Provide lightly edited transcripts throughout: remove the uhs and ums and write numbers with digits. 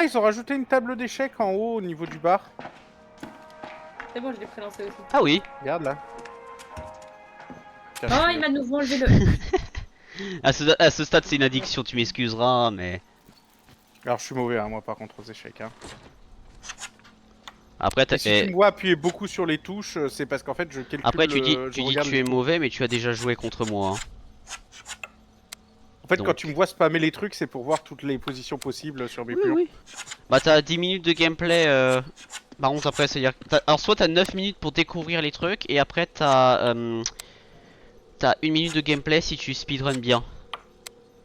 ils ont rajouté une table d'échecs en haut au niveau du bar. C'est bon, je l'ai prélancé aussi. Ah oui. Regarde là. Oh, il m'a de nouveau enlevé le. À ce stade, c'est une addiction, tu m'excuseras, mais... Alors je suis mauvais, hein, moi par contre aux échecs. Hein. Après, Et si tu me vois appuyer beaucoup sur les touches, c'est parce qu'en fait je calcule Après tu dis, je tu dis regarde tu es mauvais, mais tu as déjà joué contre moi. Hein. En fait, Donc... quand tu me vois spammer les trucs, c'est pour voir toutes les positions possibles sur mes Oui, pions. oui. Bah t'as 10 minutes de gameplay. Par contre, après, c'est-à-dire... Alors soit t'as 9 minutes pour découvrir les trucs, et après t'as 1 minute de gameplay si tu speedrun bien.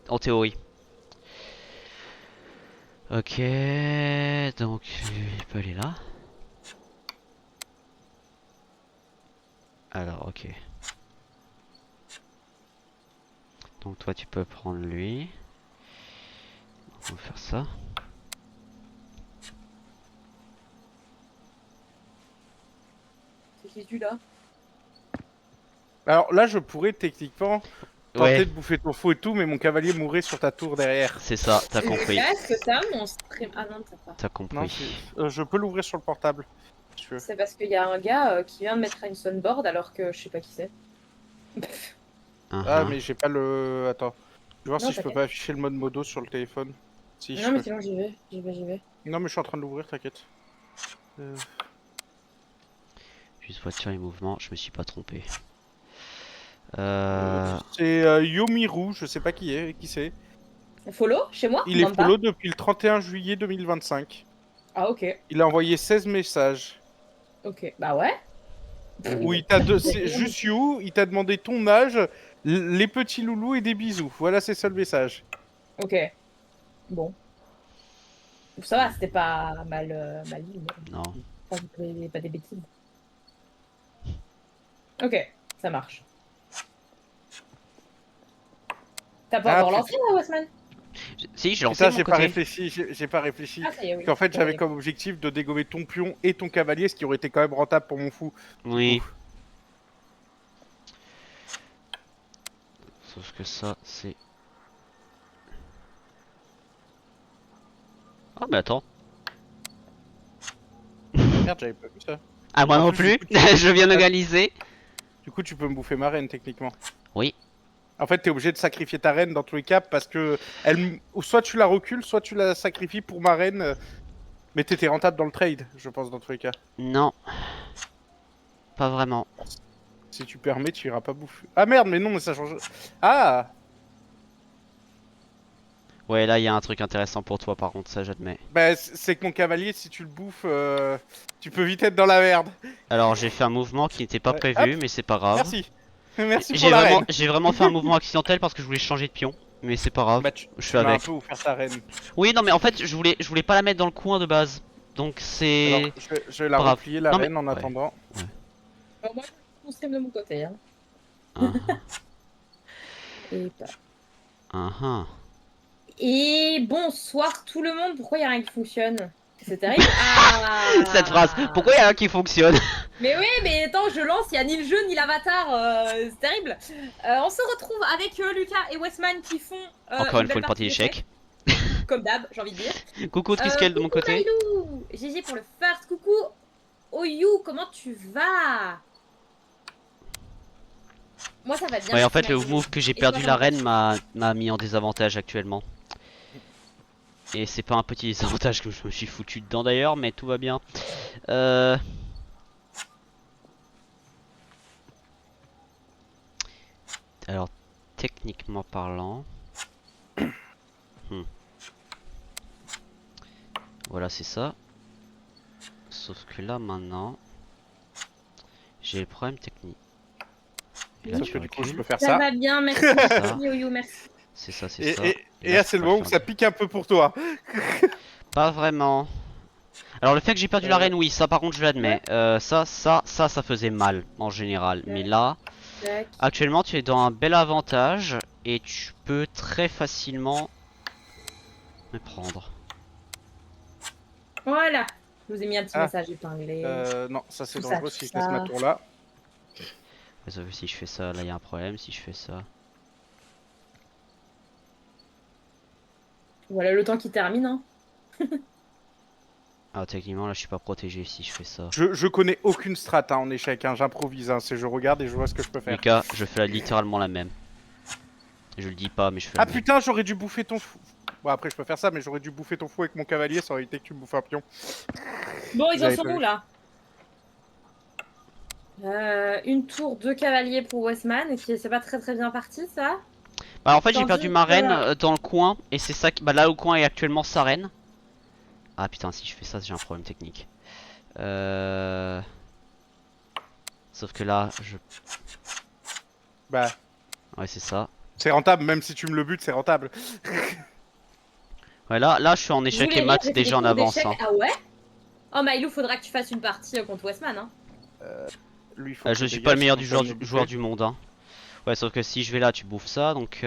En théorie. Ok, donc il peut aller là. Alors, ok. Donc toi tu peux prendre lui. On va faire ça. C'est qui celui-là? Alors là, je pourrais techniquement Ouais, tenter de bouffer ton fou et tout, mais mon cavalier mourrait sur ta tour derrière. c'est ça, t'as compris. Est-ce que t'as mon stream? Ah non, t'as pas. T'as Non, compris. je peux l'ouvrir sur le portable, si tu veux. C'est parce qu'il y a un gars qui vient de mettre une sunboard alors que je sais pas qui c'est. Ah, Uh-huh. mais j'ai pas le... Attends. Je vais voir Non, si je peux t'inquiète. pas afficher le mode modo sur le téléphone. Si, je Non, mais peux. sinon j'y vais, j'y vais, j'y vais. Non, mais je suis en train de l'ouvrir, t'inquiète. Euh, Juste voiture et mouvement, je me suis pas trompé. C'est Yomiru, je sais pas qui c'est. Follow chez moi? Il est Demande pas. follow depuis le 31 juillet 2025. Ah, ok. Il a envoyé 16 messages. Ok. Bah ouais. Où il t'a c'est juste you, il t'a demandé ton âge, les petits loulous et des bisous. Voilà ses seuls messages. Ok. Bon. Ça va, c'était pas mal dit, Non. mais pas des bêtises. Ok, ça marche. T'as pas Ah encore putain, lancé là, Westman? Si, j'ai lancé putain de mon j'ai pas côté. réfléchi, j'ai pas réfléchi. Ah, ça y est, Parce oui. qu'en fait Ça y j'avais est. comme objectif de dégommer ton pion et ton cavalier, ce qui aurait été quand même rentable pour mon fou. Du coup. Oui. Sauf que ça, c'est... Oh, mais attends. Ah merde, j'avais pas vu ça. Ah, moi En non plus, du plus. coup, Je viens ah, d'égaliser. du coup, tu peux me bouffer ma reine techniquement. Oui. En fait, t'es obligé de sacrifier ta reine dans tous les cas parce que ou soit tu la recules, soit tu la sacrifies pour ma reine. Mais t'étais rentable dans le trade, je pense, dans tous les cas. Non. Pas vraiment. Si tu permets, tu iras pas bouffer. Ah merde, mais non, mais ça change. Ah Ouais, là, il y a un truc intéressant pour toi, par contre, ça, j'admets. bah, c'est que mon cavalier, si tu le bouffes, tu peux vite être dans la merde. Alors, j'ai fait un mouvement qui n'était pas Ouais. Hop, prévu, mais c'est pas grave. merci. Merci pour la reine. J'ai vraiment fait un mouvement accidentel parce que je voulais changer de pion. Mais c'est pas grave, Bah, je fais tu m'as un avec. peu offert ta reine. Oui, non, mais en fait, je voulais pas la mettre dans le coin de base. Donc Alors, c'est je vais la pas grave. replier, la Non, mais... reine, en Ouais. attendant. Ouais. Moi, je stream de mon côté. Hein. Uh-huh. Et, pas- Uh-huh. Et bonsoir tout le monde. Pourquoi il y a rien qui fonctionne? C'est terrible. Ah. Cette phrase, pourquoi il y a un qui fonctionne? Mais oui, mais attends, je lance, il n'y a ni le jeu ni l'avatar. C'est terrible. On se retrouve avec Lucas et Westman qui font Encore une fois, belle une partie d'échecs. Comme d'hab, j'ai envie de dire. Coucou Triskel de mon Coucou côté. Maïlou, GG pour le first. Coucou Oyu, comment tu vas? Moi ça va bien. Ouais, en merci, fait, le Maïlou. move que j'ai Et toi, perdu comment la reine vas-tu? m'a mis en désavantage actuellement. Et c'est pas un petit désavantage que je me suis foutu dedans d'ailleurs, mais tout va bien. Alors, techniquement parlant... Voilà, c'est ça. Sauf que là, maintenant... J'ai le problème technique. Et là, Sauf tu que du coup, je recules. peux faire Ça ça. va bien, merci. Ça. Merci Oyu, merci. C'est ça, c'est Et, ça. et, Et et là, là, je c'est peux le pas le moment où faire ça mieux. pique un peu pour toi. Pas vraiment. Alors le fait que j'ai perdu la reine, oui, ça par contre je l'admets. Ça faisait mal en général. Mais là, Tac. actuellement tu es dans un bel avantage et tu peux très facilement me prendre. Voilà. Je vous ai mis un petit Ah, message épinglé. non, ça c'est Tout ça, dangereux tout si je laisse ma ça. tour là. Sauf que si je fais ça, là il y a un problème. Si je fais ça, Voilà le temps qui termine. Hein. Ah, techniquement, là, je suis pas protégé si je fais ça. Je connais aucune strat en échec, hein. J'improvise, hein. C'est je regarde et je vois ce que je peux faire. Lucas, je fais littéralement la même. Je le dis pas, mais je fais Ah la même. putain, j'aurais dû bouffer ton fou. Bon, après, je peux faire ça, mais j'aurais dû bouffer ton fou avec mon cavalier, ça aurait été que tu me bouffes un pion. Bon, ils en J'avais sont pas où vu. là? Une tour, 2 cavaliers pour Westman, et c'est pas très bien parti ça. Bah, en fait, j'ai Tandis perdu ma que- reine dans le coin, et c'est ça qui. Bah, là, au coin est actuellement sa reine. Ah putain, si je fais ça, j'ai un problème technique. Sauf que là, je. Bah, Ouais, c'est ça. c'est rentable, même si tu me le butes, c'est rentable. Ouais, là, je suis en Je échec voulais et dire, maths j'ai fait déjà des en cours avance. d'échecs. Hein. Ah ouais? Oh Maïlou, faudra que tu fasses une partie contre Westman. Hein. Lui, faut Je qu'il suis dégage, pas le meilleur sinon du ça va me joueur bouffer. du monde. Hein. Ouais, sauf que si je vais là, tu bouffes ça, donc.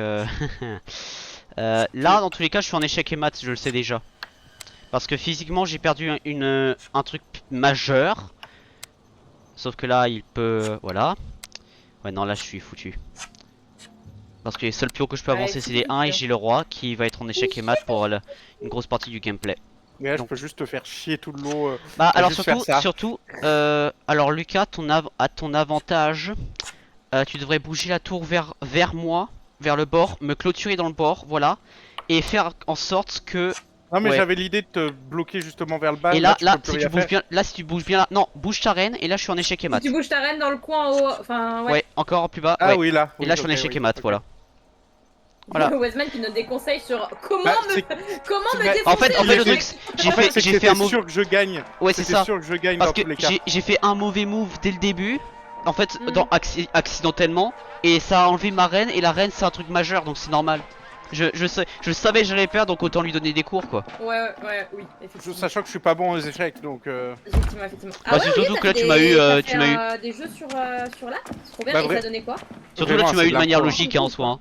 Là, dans tous les cas, je suis en échec et maths, je le sais déjà. Parce que physiquement, j'ai perdu un truc majeur. Sauf que là, il peut. Voilà. Ouais, non, là, je suis foutu. Parce que les seuls pions que je peux Ouais, avancer, c'est les 1 et j'ai le roi qui va être en échec et mat pour une grosse partie du gameplay. Mais là, je Donc- peux juste te faire chier tout le long. Bah, alors juste surtout, faire ça. alors Lucas, à ton avantage, tu devrais bouger la tour vers moi, vers le bord, me clôturer dans le bord, voilà. Et faire en sorte que. Non, mais ouais. j'avais l'idée de te bloquer justement vers le bas. Et là, tu peux plus si tu rien bouges faire. bien, là, si tu bouges bien là. Non, bouge ta reine, et là, je suis en échec et Si mat. tu bouges ta reine dans le coin haut, enfin ouais. Ouais, encore plus bas. Ah Ouais. oui, là. Et là, je suis en échec et mat, voilà. Voilà. Westman qui nous déconseille sur comment Bah, me, c'est- comment c'est me vrai. défoncer. En fait, le J'ai truc, fait- j'ai En fait, fait, c'est que j'ai fait un c'était move. sûr que je gagne. Ouais, c'est C'était ça. sûr que je gagne Parce dans que tous les cas. j'ai fait un mauvais move dès le début, en fait, Mhm. accidentellement, et ça a enlevé ma reine, et la reine c'est un truc majeur, donc c'est normal. Je savais que j'allais perdre, donc autant lui donner des cours quoi. Oui, effectivement. Sachant que je suis pas bon aux échecs, donc. Effectivement. Bah, c'est surtout que là, tu m'as eu, tu m'as eu. des jeux sur là. Trop bien, Bah, et vrai. ça donnait quoi? Surtout là, Vraiment, tu m'as c'est eu de de manière l'impro, hein. logique hein, en soi. Hein.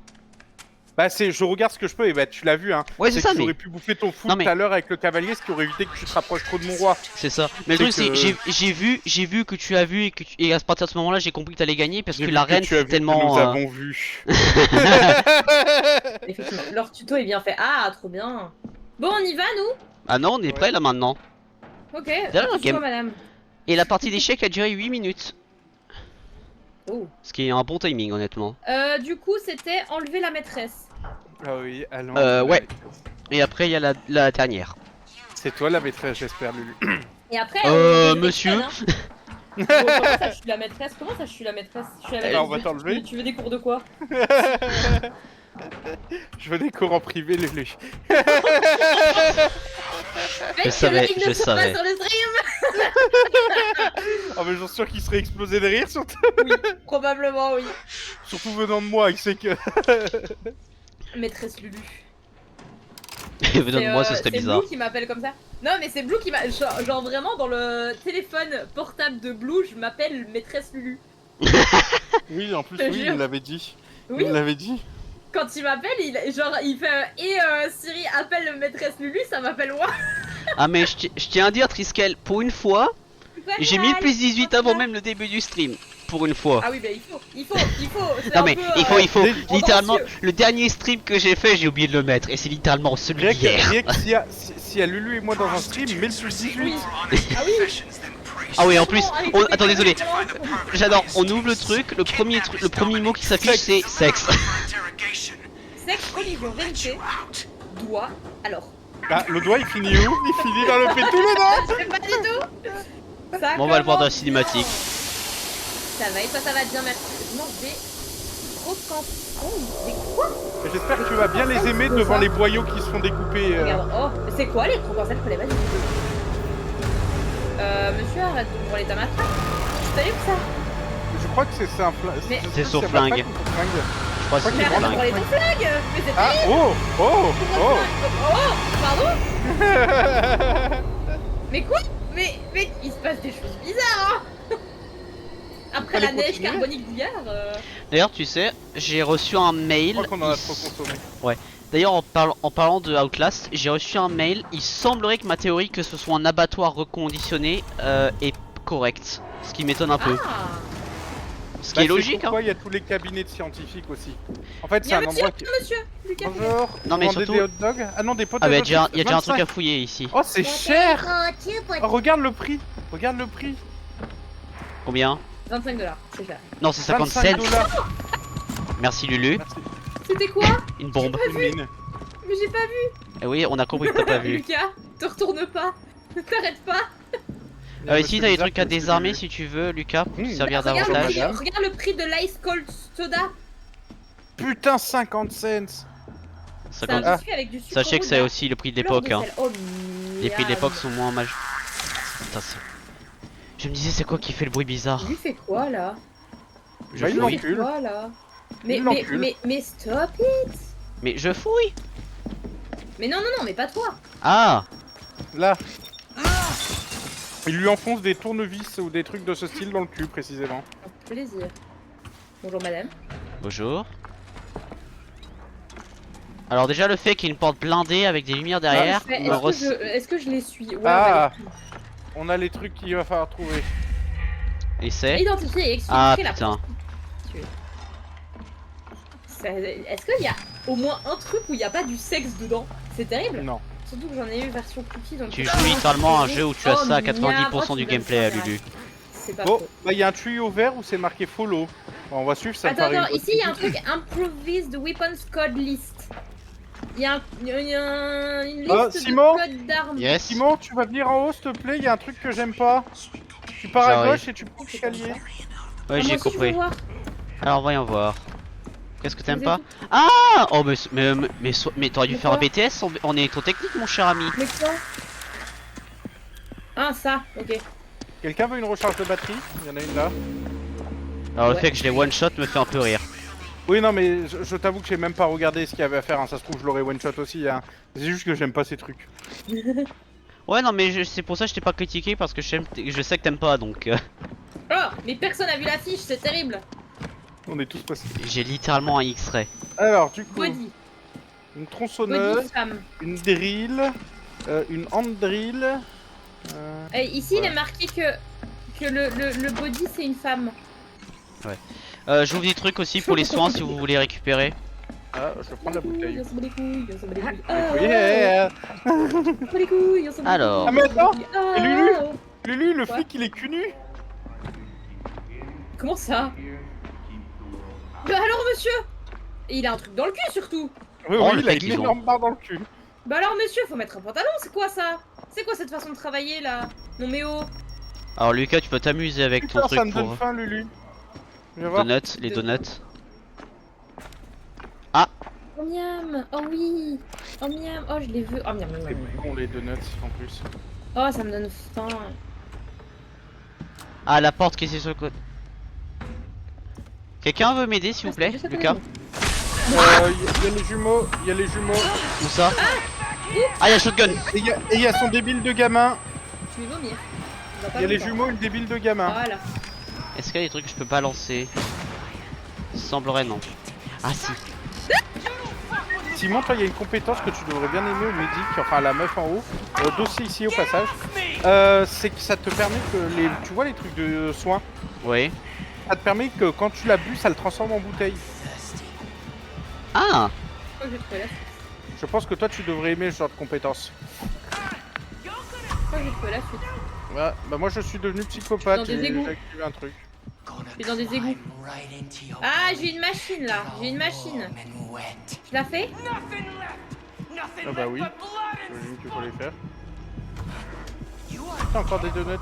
Bah, je regarde ce que je peux, et bah, tu l'as vu, hein. Ouais, c'est ça, que mais j'aurais pu bouffer ton fou Non, tout mais- à l'heure avec le cavalier, ce qui aurait évité que tu te rapproches trop de mon roi. c'est ça. Mais le C'est truc, c'est que- j'ai vu que tu as vu, et à partir de ce moment-là, j'ai compris que t'allais gagner parce J'ai que vu la reine tu as c'est vu tellement. que nous avons vu. Effectivement. Leur tuto est bien fait. Ah, trop bien. Bon, on y va, nous? Ah non, on est prêt là maintenant. Ok. D'ailleurs, Attention, game- madame. Et la partie d'échecs a duré 8 minutes. Oh. Ce qui est un bon timing, honnêtement. Du coup, c'était enlever la maîtresse. Ah oui, allons. Ouais. Et après, il y a la dernière. C'est toi la maîtresse, j'espère, Lulu. Et après, monsieur. Comment ça, je suis la maîtresse? Comment ça, je suis la maîtresse? Je suis la maîtresse. on va t'enlever. Tu veux des cours de quoi? Je veux des cours en privé, Lulu. Mec, savais, le live je ne sera pas savais. sur le stream. Oh, mais j'en suis sûr qu'il serait explosé de rire, surtout, Oui, probablement, oui. surtout venant de moi, il sait que. Maîtresse Lulu. Venant de moi, ce serait C'est bizarre. Blue qui m'appelle comme ça. Non, mais c'est Blue qui m'a. Genre vraiment, dans le téléphone portable de Blue, je m'appelle Maîtresse Lulu. Oui, en plus, Je te oui, jure. il l'avait dit. Oui, Il l'avait dit. quand il m'appelle, il fait. Siri appelle Maîtresse Lulu, ça m'appelle moi. Ah, mais je tiens à dire, Triskel, pour une fois, j'ai mis le plus 18 avant même le début du stream. Pour une fois. Ah oui, bah il faut. C'est Non un mais peu, il faut Dès- littéralement audacieux. le dernier stream que j'ai fait j'ai oublié de le mettre et c'est littéralement celui Rien d'hier. que s'il y a Lulu et moi dans un stream, mets le plus 18. Oui. Ah oui. Ah oui en plus Franchement, avec on... les attends désolé références. j'adore on ouvre le truc le premier mot qui s'affiche c'est sexe. Sexe, religion, vérité, doigt. Alors. Ah, le doigt il finit où? Il finit dans le pétou, le doigt. Je sais pas du tout. Ça Bon, on va le voir dans la commence cinématique. bien. Ça va et toi ça va bien, merci. Je mange des croquants. Des quoi? J'espère que tu vas bien les aimer devant les boyaux qui se font découper. Regarde, oh, mais c'est quoi les croquants? Ça, je connais pas du tout. Monsieur, arrête de brûler ta matraque. Je t'avais vu ça. Je crois que c'est un flingue. Mais- C'est son flingue. Je crois que Mais c'est arrête de flingue. brûler ton flingue. Mais c'est Ah, oh, oh, oh. Oh, pardon. Mais quoi? Mais il se passe des choses bizarres, hein. Après Fallait la neige continuer. carbonique d'hier. D'ailleurs tu sais j'ai reçu un Je mail. crois qu'on en a trop consommé. D'ailleurs en parlant de Outlast j'ai reçu un mail. Il semblerait que ma théorie que ce soit un abattoir reconditionné est correcte. Ce qui m'étonne un peu. Ah. Ce qui est logique, hein. Pourquoi il y a tous les cabinets de scientifiques aussi. En fait, Il y c'est a un un monsieur, endroit qui. monsieur, Lucas. Bonjour. Non, mais vous vendez surtout- des hot dogs. Ah non, des potes. Ah bah il y a déjà un truc à fouiller ici. Oh, c'est cher. Oh, regarde le prix. Regarde le prix. Combien? 25 $, c'est cher. Non, c'est 50 cents. $. Merci Lulu. Merci. C'était quoi? Une bombe. Une mine. Mais j'ai pas vu. Eh oui, on a compris que t'as pas vu. Lucas, te retourne pas. Ne t'arrête pas. Ici t'as des trucs à désarmer si tu veux, Lucas, pour te servir Regarde le, davantage. prix, regarde le prix de l'ice cold soda. Putain, 50 cents. C'est 50. un biscuit avec du sucre. Sachez que rouge, c'est là. aussi le prix de Fleur l'époque. de Hein. sel. Oh, Les prix de l'époque miam. sont moins mal. Putain, c'est. Je me disais, c'est quoi qui fait le bruit bizarre? Lui fait quoi là? Je Bah, il fouille. Lui fait l'encule. quoi là? Mais, Il mais, l'encule. mais stop it. Mais je fouille. Mais non, non, non, mais pas toi. Ah, Là. Il lui enfonce des tournevis ou des trucs de ce style dans le cul, précisément. Avec plaisir. Bonjour madame. bonjour. Alors déjà le fait qu'il y ait une porte blindée avec des lumières derrière. Parfait. me res- Est-ce que je les suis? Ouais, Ah. on va On a les trucs qu'il va falloir trouver. Et les c'est. identifier et exfiltrer Ah la putain. prostituée. Est-ce qu'il y a au moins un truc où il n'y a pas du sexe dedans? C'est terrible. Non. Surtout que j'en ai eu version cookie donc. Tu joues littéralement à un jeu où tu as ça à Oh, 90% du merde, gameplay à tu me Lulu. C'est pas Bon, faux. bah il y a un tuyau vert où c'est marqué follow. Bon, on va suivre ça. me Attends, paraît attends, une ici il y a un bonne truc Improvised Weapons Code List. Il y a, une liste Ah, de Simon codes d'armes. Yes. Simon, tu vas venir en haut, s'il te plaît. Il y a un truc que j'aime pas. Tu pars à J'arrive. gauche et tu prends l'escalier. Ouais, Ah, j'ai moi aussi, je veux compris. voir. Alors voyons voir. Qu'est-ce que t'aimes Vous pas? êtes Ah. Oh mais t'aurais dû Mais faire un quoi BTS en électrotechnique mon cher ami. Mais quoi? Ah, ça, ok. Quelqu'un veut une recharge de batterie? Il y en a une là. Alors le Ouais. fait que je l'ai one shot me fait un peu rire. Oui, non, mais je t'avoue que j'ai même pas regardé ce qu'il y avait à faire. Hein. Ça se trouve, je l'aurais one shot aussi. Hein. C'est juste que j'aime pas ces trucs. Ouais non mais c'est pour ça que je t'ai pas critiqué parce que je sais que t'aimes pas donc Oh, mais personne a vu l'affiche, c'est terrible. On est tous passés. j'ai littéralement un X-ray. Alors, du coup, Body, une body tronçonneuse, femme. une drill, une hand drill. Et ici, il Ouais. est marqué que le body c'est une femme. J'ouvre des trucs aussi pour les soins si vous voulez récupérer. Ah, je vais prendre la bouteille. On s'en bat les couilles, on s'en bat les couilles. Yeah. On s'en bat les couilles, on s'en bat les Alors. couilles. Ah, mais attends, Ah, et Lulu oh. Lulu, le Quoi flic, il est cul nu. Comment ça? Bah alors monsieur. Et il a un truc dans le cul surtout. Oui, Oh, oui, le il a mec, une ils ont- énorme barre dans le cul. Bah alors monsieur, faut mettre un pantalon, c'est quoi ça? C'est quoi cette façon de travailler là? Non mais oh. Alors Lucas tu peux t'amuser avec ton Putain, ça truc me donne pour faim, Lulu. Viens voir. donuts, les donuts. Oh miam, oh oui. Oh miam, oh je les veux. Oh miam, miam, C'est miam. bon, les donuts, en plus. Oh ça me donne faim. Ah la porte qui est sur le côté. Quelqu'un veut m'aider s'il vous plaît, Juste à côté Lucas? de Il y a les jumeaux, il y a les jumeaux. Où ça? Ah y'a shotgun! Et il y a son débile de gamin. Je vais vomir. On va pas Il y a les longtemps. jumeaux et le débile de gamin. Voilà. Est-ce qu'il y a des trucs que je peux balancer? Semblerait non. Ah si. Simon, toi, il y a une compétence que tu devrais bien aimer au médic, enfin à la meuf en haut. Dossier ici au passage. C'est que ça te permet que les. Tu vois les trucs de soins? Oui. Ça te permet que quand tu la bu, ça le transforme en bouteille. Ah! Je crois que j'ai trouvé la suite. Je pense que toi, tu devrais aimer ce genre de compétence. Je crois que j'ai trouvé la suite. Ouais, bah moi je suis devenu psychopathe, Dans des j'ai égouts. activé un truc. Je suis dans des égouts. Ah, j'ai une machine là. J'ai une machine. Je la fais? Ah bah oui, j'imagine qu'il faut les faire. Putain, encore des donuts.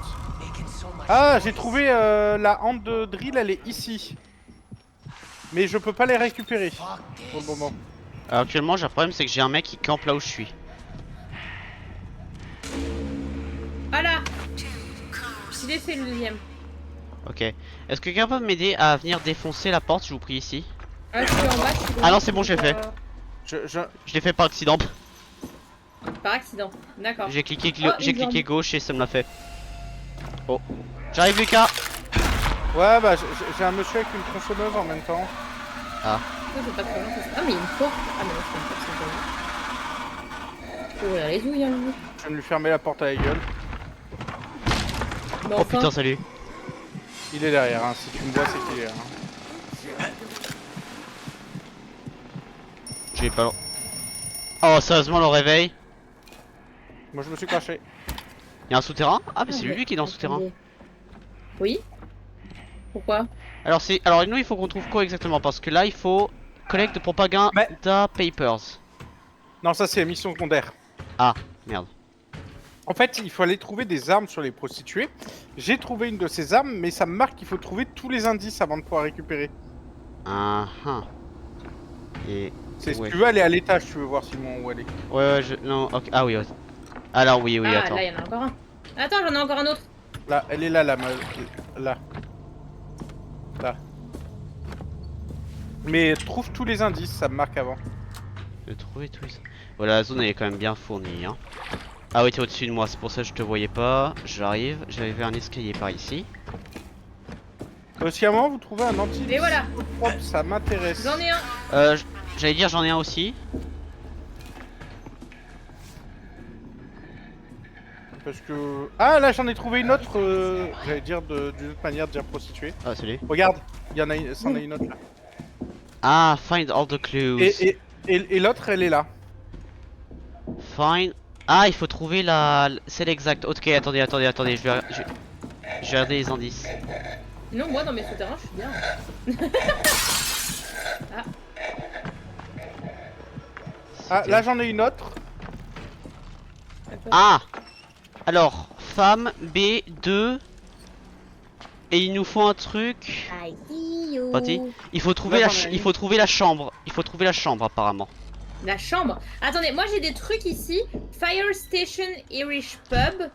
Ah, j'ai trouvé la hand de drill, elle est ici. Mais je peux pas les récupérer pour le moment. Alors actuellement j'ai un problème, c'est que j'ai un mec qui campe là où je suis. Voilà. J'ai laissé le deuxième. Ok. Est-ce que quelqu'un peut m'aider à venir défoncer la porte, je vous prie ici? Ah, je suis en bas. je suis Ah non, c'est bon, j'ai fait. Je... Je l'ai fait par accident. Par accident. D'accord. J'ai cliqué, Oh, j'ai une cliqué jambe. gauche et ça me l'a fait. Oh. J'arrive Lucas! Ouais, bah j'ai un monsieur avec une tronçonneuse en même temps. Pourquoi c'est pas très loin, ça se- Ah, mais il y a une porte. Ah, mais non, c'est une porte, c'est pas vrai. Faut ouvrir les ouilles, hein, lui. Je viens de lui fermer la porte à la gueule. Mais Oh enfin, putain, salut! Il est derrière, hein. Si tu me vois, c'est qu'il est là. Hein. J'ai pas. Oh, sérieusement, le réveil. Moi, je me suis caché. Y'a un souterrain? Ah, mais c'est lui qui est dans le souterrain. Oui. Pourquoi? Alors nous, il faut qu'on trouve quoi exactement? Parce que là, il faut collect propaganda Mais- papers. Non, ça, c'est la mission secondaire. Ah, merde. En fait, il faut aller trouver des armes sur les prostituées. J'ai trouvé une de ces armes, mais ça me marque qu'il faut trouver tous les indices avant de pouvoir récupérer. Ah, ah. Et Si ouais. tu veux aller à l'étage, tu veux voir Simon où elle est. Ouais, non, ok. Ah oui, ouais. Alors oui, Ah, attends. là, il y en a encore un. Attends, j'en ai encore un autre. Là, elle est là, là. Là. Là. Mais trouve tous les indices, ça me marque avant. Je vais trouver tous les... Voilà, la zone elle est quand même bien fournie, hein. Ah oui, t'es au-dessus de moi, c'est pour ça que je te voyais pas. J'arrive, j'avais vu un escalier par ici. Aussi, à un moment, vous trouvez un anti. Et voilà. Propre, ça m'intéresse. J'en ai un. J'allais dire j'en ai un aussi. Parce que... Ah, là, j'en ai trouvé une autre, j'allais dire d'une autre manière de dire prostituée. Ah, salut. Regarde, il y en a, c'en a une autre là. Ah, find all the clues. Et l'autre, elle est là. Find... Ah, il faut trouver celle exacte. Ok, attendez, je vais regarder les indices. Sinon, moi, dans mes souterrains, je suis bien. Ah, là, j'en ai une autre. Ah! Alors, femme, B2. Et il nous faut un truc. I see you. Parti. Il faut trouver Là, la j'en ai il faut trouver la chambre. Il faut trouver la chambre apparemment. La chambre. Attendez, moi j'ai des trucs ici. Fire Station Irish Pub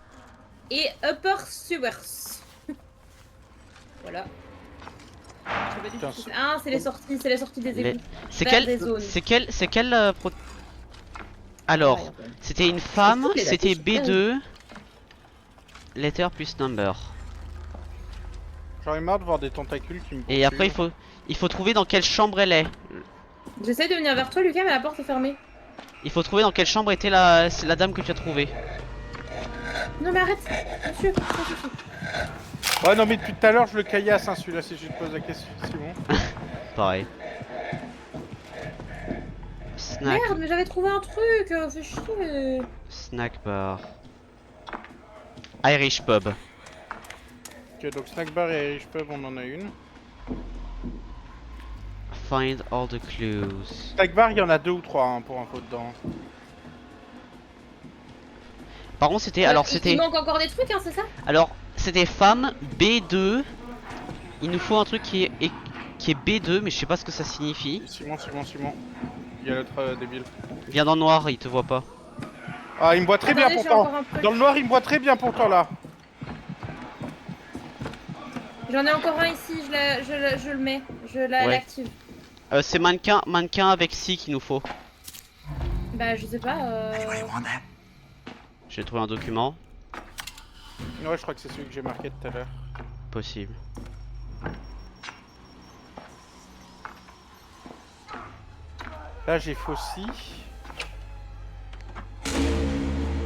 et Upper Sewers. Voilà. Je sais pas du Putain, tout ce que c'est. Ah, c'est les sorties des égouts. C'est Vers des zones. quel Alors, Ah, c'était une femme, toutes les c'était affiches. B2. Letter plus number. J'en ai marre de voir des tentacules qui me Et après il faut trouver dans quelle chambre elle est. J'essaie de venir vers toi, Lucas, mais la porte est fermée. Il faut trouver dans quelle chambre était la dame que tu as trouvée. Non, mais arrête, monsieur. Ouais, non, mais depuis tout à l'heure, je le caillasse, hein, celui-là, si je te pose la question, Simon. Pareil. Snack, Merde, mais j'avais trouvé un truc, fais chier. snack bar. Irish pub. Ok, donc snack bar et Irish pub, on en a une. Find all the clues. Snack bar, il y en a 2 ou 3 hein, pour info dedans. Par contre c'était Il manque encore des trucs, hein, c'est ça? alors c'était femme B2. Il nous faut un truc qui est B2 mais je sais pas ce que ça signifie. Simon. Il y a l'autre débile. Viens dans le noir, il te voit pas. Ah, il me voit très bien Attendez, j'ai pourtant. encore un truc. Dans le noir, il me voit très bien pourtant là. J'en ai encore un ici, je le mets, Ouais. l'active. C'est mannequin avec si qu'il nous faut. Bah, je sais pas. J'ai trouvé un document. Ouais, je crois que c'est celui que j'ai marqué tout à l'heure. Possible. Là, j'ai Fossi.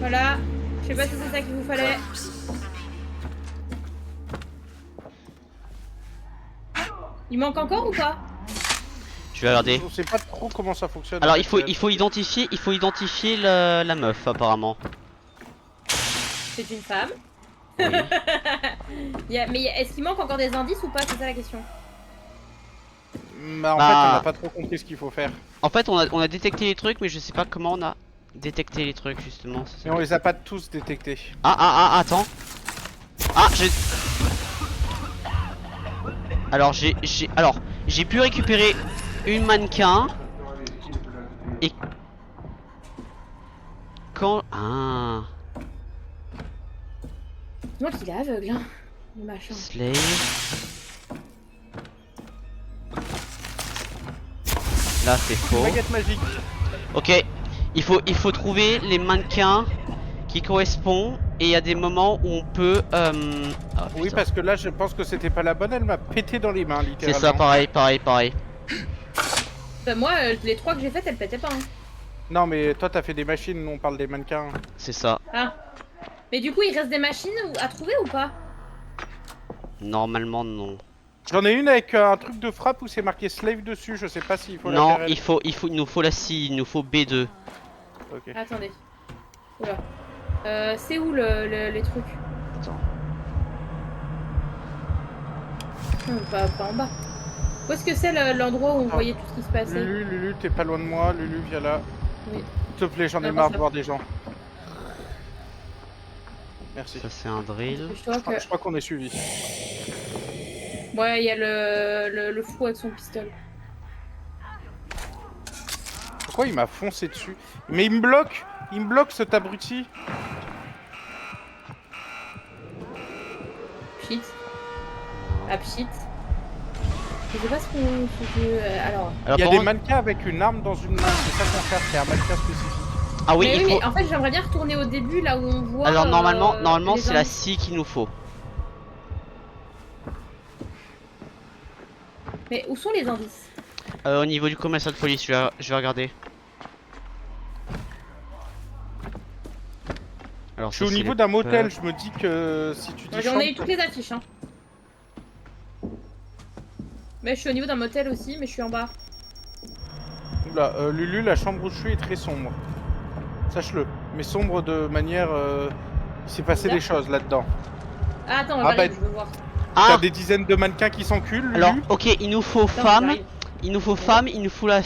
Voilà. Je sais pas si c'est ça qu'il vous fallait. Il manque encore ou pas? Je vais regarder. Je sais pas trop comment ça fonctionne. Alors en il fait, faut identifier la meuf apparemment. C'est une femme. Oui. Mais est-ce qu'il manque encore des indices ou pas? C'est ça la question. Bah, en fait, on n'a pas trop compris ce qu'il faut faire. En fait on a détecté les trucs mais je sais pas comment on a détecté les trucs justement. Mais on les a pas tous détectés. Attends. Ah j'ai pu récupérer une mannequin et quand Moi qu'il est aveugle, hein. Le machin. slave. Là c'est faux. Baguette magique. Ok, il faut trouver les mannequins qui correspondent et il y a des moments où on peut. Oui, putain. parce que là, je pense que c'était pas la bonne. Elle m'a pété dans les mains, C'est littéralement. ça, pareil. Bah, moi, les 3 que j'ai faites, elles pétaient pas. Hein. Non, mais toi, t'as fait des machines. Nous, on parle des mannequins. C'est ça. Ah. Mais du coup, il reste des machines à trouver ou pas? Normalement non. J'en ai une avec un truc de frappe où c'est marqué slave dessus, je sais pas s'il faut la Non, faire. il nous faut la scie, il nous faut B2. Ok. Attendez. Oula. C'est où les trucs? Attends. Pas en bas. Où est-ce que c'est l'endroit où on Attends. voyait tout ce qui se passait? Lulu, t'es pas loin de moi. Lulu, viens là. Oui. S'il te plaît, j'en ai Non, marre ça- de voir des gens. Merci. Ça c'est un drill. Dépêche-toi que... Je crois qu'on est suivi. Ouais, il y a le fou avec son pistolet. Pourquoi il m'a foncé dessus? Mais il me bloque! Il me bloque cet abruti! Shit. Ah, shit. Je sais pas ce qu'on... Alors... Alors, Il y a par des contre- mannequins avec une arme dans une main, c'est ça qu'on cherche, c'est un mannequin spécifique. Ah oui, mais il faut. mais en fait, j'aimerais bien retourner au début, là où on voit... Alors normalement les c'est la indices. scie qu'il nous faut. Mais où sont les indices? Au niveau du commissariat de police, je vais regarder. Alors, Je suis ça, au c'est niveau les d'un motel, pubs. je me dis que si tu dis J'en ai eu chambre, toutes les affiches, hein. Mais je suis au niveau d'un motel aussi, mais je suis en bas. Oula, Lulu, la chambre où je suis est très sombre. Sache-le. Mais sombre de manière... Il s'est passé Bizarre. des choses là-dedans. Ah, attends, Ah, j'arrive, bah- je veux voir. Ah, T'as des dizaines de mannequins qui s'enculent, Lulu? alors ok, il nous faut Attends, femme, j'arrive. il nous faut femme, il nous faut la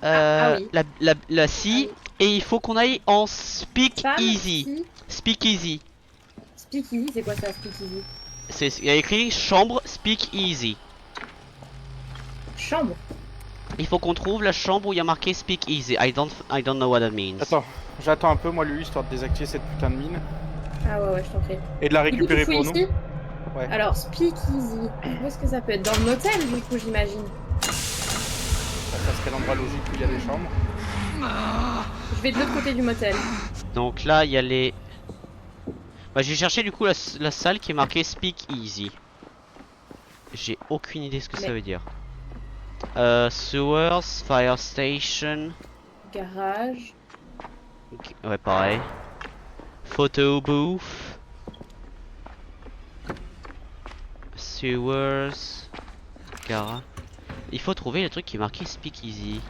oui. la scie et il faut qu'on aille en speak Femme, easy. si. Speak easy. Speak easy, c'est quoi ça, speak easy? Il y a écrit chambre speak easy. Chambre. Il faut qu'on trouve la chambre où il y a marqué speak easy. I don't know what that means. Attends, j'attends un peu, moi, Lulu, histoire de désactiver cette putain de mine. Ah ouais, je t'en prie. Et de la Du coup, tu récupérer fouilles pour nous. ici. Ouais. Alors, speak easy. Où est-ce que ça peut être? Dans le motel, du coup, j'imagine. Ça serait l'endroit logique où il y a des chambres. Je vais de l'autre côté du motel. Donc là, il y a les... Bah, j'ai cherché du coup la salle qui est marquée Speak Easy. J'ai aucune idée ce que ça Mais- veut dire. Sewers, Fire Station. Garage. Ok, ouais, pareil. Photo Booth. Sewers. Garage. Il faut trouver le truc qui est marqué Speak Easy.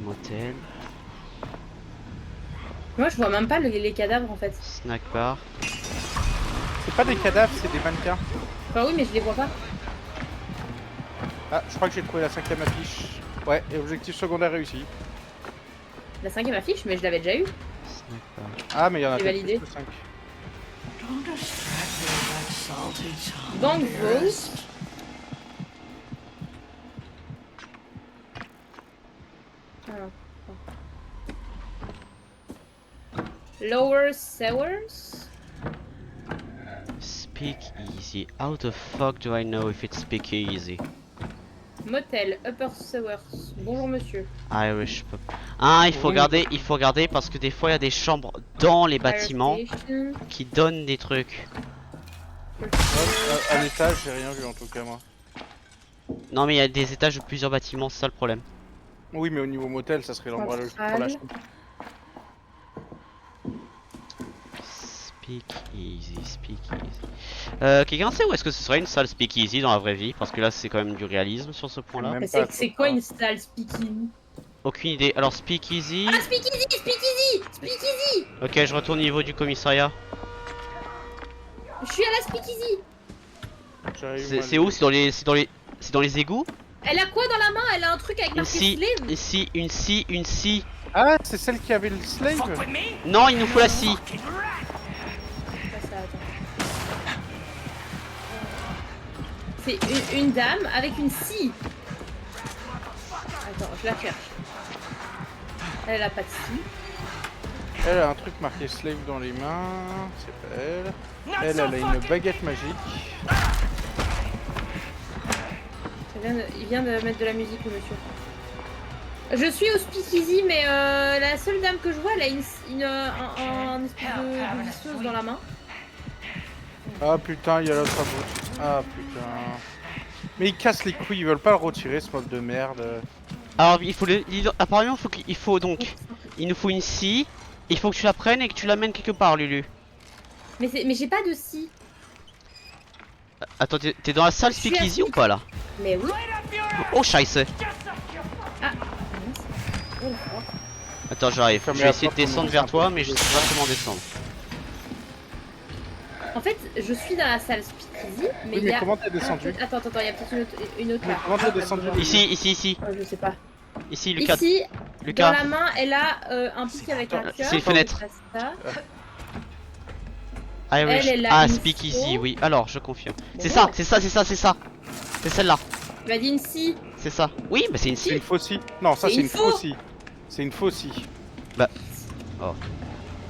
Motel. Moi, je vois même pas les cadavres en fait. Snack bar. C'est pas des cadavres, c'est des mannequins. Enfin, oui, mais je les vois pas. Ah, je crois que j'ai trouvé la 5ème affiche. Ouais, et objectif secondaire réussi. La 5ème affiche, mais je l'avais déjà eu. Snack bar. Ah, mais il y en a J'ai peut-être validé. plus que 5. Bank Vault. Alors, Lower Sewers. Speak Easy. How the fuck do I know if it's Speak Easy? Motel, Upper Sewers. Bonjour monsieur. Irish pub. Ah, il faut Oui. regarder parce que des fois il y a des chambres dans les Fire bâtiments Station. qui donnent des trucs. À l'étage, j'ai rien vu en tout cas, moi. Non, mais il y a des étages de plusieurs bâtiments, c'est ça le problème. Oui, mais au niveau motel, ça serait l'endroit logique pour la Centrale. chambre. Speak Easy, Speak Easy. Quelqu'un sait où est-ce que ce serait une salle Speak Easy dans la vraie vie? Parce que là c'est quand même du réalisme sur ce point-là. Même Mais pas, c'est quoi une salle speaking? Aucune idée. Alors Speak Easy. Ah, speak easy, speak easy, speak easy. Ok, je retourne au niveau du commissariat. Je suis à la speak easy. J'arrive, moi, C'est où? C'est dans les égouts? Elle a quoi dans la main? Elle a un truc avec Une marqué scie, slave. une scie. Ah, c'est celle qui avait le slave? Non, il nous faut la scie. C'est pas ça, attends. C'est une dame avec une scie. Attends, je la cherche. Elle a pas de scie. Elle a un truc marqué slave dans les mains. C'est pas elle. Elle a une baguette magique. Il vient de mettre de la musique, le monsieur. Je suis au speakeasy, mais la seule dame que je vois, elle a un espèce de visseuse dans la main. Ah putain, il y a l'autre à bout. Ah putain. Mais ils cassent les couilles, ils veulent pas le retirer ce mob de merde. Alors il faut apparemment il faut donc Il nous faut une scie. Il faut que tu la prennes et que tu l'amènes quelque part, Lulu. Mais j'ai pas de scie. Attends, t'es dans la salle Je suis speakeasy à- ou pas là? Mais oui. Oh, scheiße. Ah. Oh, d'accord. Attends, j'arrive. Fermez Je vais la essayer de porte, descendre on vers monte toi, un mais je peu. sais pas comment descendre. En fait, je suis dans la salle speakeasy, mais Oui, il y mais a... comment t'as descendu? Attends, il y a peut-être une autre Mais là. comment t'as Ah, descendu bah, Ici, ici, ici. je sais pas. Ici, Lucas. Ici, dans Lucas. la main, elle a un pic avec un cœur. c'est une fenêtre. Ça. Irish. elle a Ah, une speakeasy, scie. oui. Alors, je confirme. Bon. C'est ça, c'est ça, c'est ça, c'est ça. C'est celle-là. Tu m'as dit une scie. C'est ça. Oui, mais c'est une C'est scie. une faucille. Non, ça C'est c'est une une faux. faucille. C'est une faucille. Pas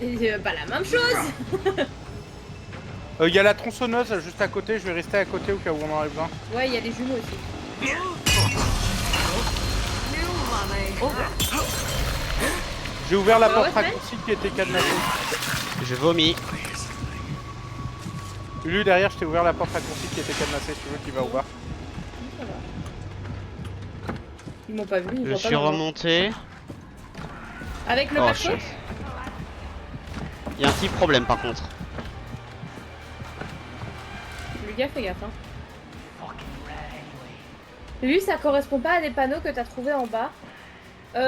la même chose. Il y a la tronçonneuse juste à côté, je vais rester à côté au cas où on en aurait besoin. Ouais, il y a des jumeaux aussi. J'ai ouvert la Ah porte ouais, Sven raccourcie qui était cadenassée. Je vomis. Lui derrière, je t'ai ouvert la porte raccourcie qui était cadenassée, si tu veux qu'il va ouvrir. Ça va. Ils m'ont pas vu, ils Je voient pas suis dans le- remonté. Avec le Oh, bateau. chef. Il y a un petit problème par contre. Lucas, fais gaffe, hein. Lui, ça correspond pas à des panneaux que t'as trouvé en bas.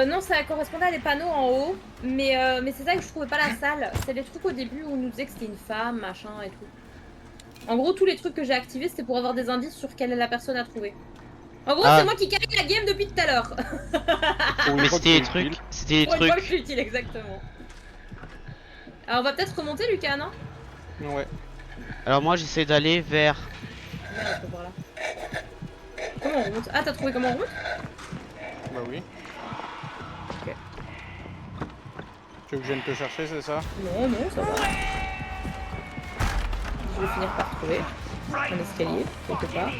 Non, ça correspondait à des panneaux en haut, mais c'est ça que je trouvais pas la salle. C'est les trucs au début où on nous disait que c'était une femme, machin et tout. En gros, tous les trucs que j'ai activés, c'était pour avoir des indices sur quelle est la personne à trouver. En gros, Ah. c'est moi qui carry la game depuis tout à l'heure. Pour une Mais fois que c'était des c'est trucs. utile. C'était des Pour une fois que je trucs. suis utile, exactement. Alors, on va peut-être remonter, Lucas, non? Ouais. Alors moi j'essaie d'aller vers. Merde, faut voir là. Comment on remonte? Ah, t'as trouvé comment on remonte? Bah oui. Ok. Tu veux que je vienne te chercher, c'est ça? Non, non, ça va. Je vais finir par trouver un escalier, quelque part.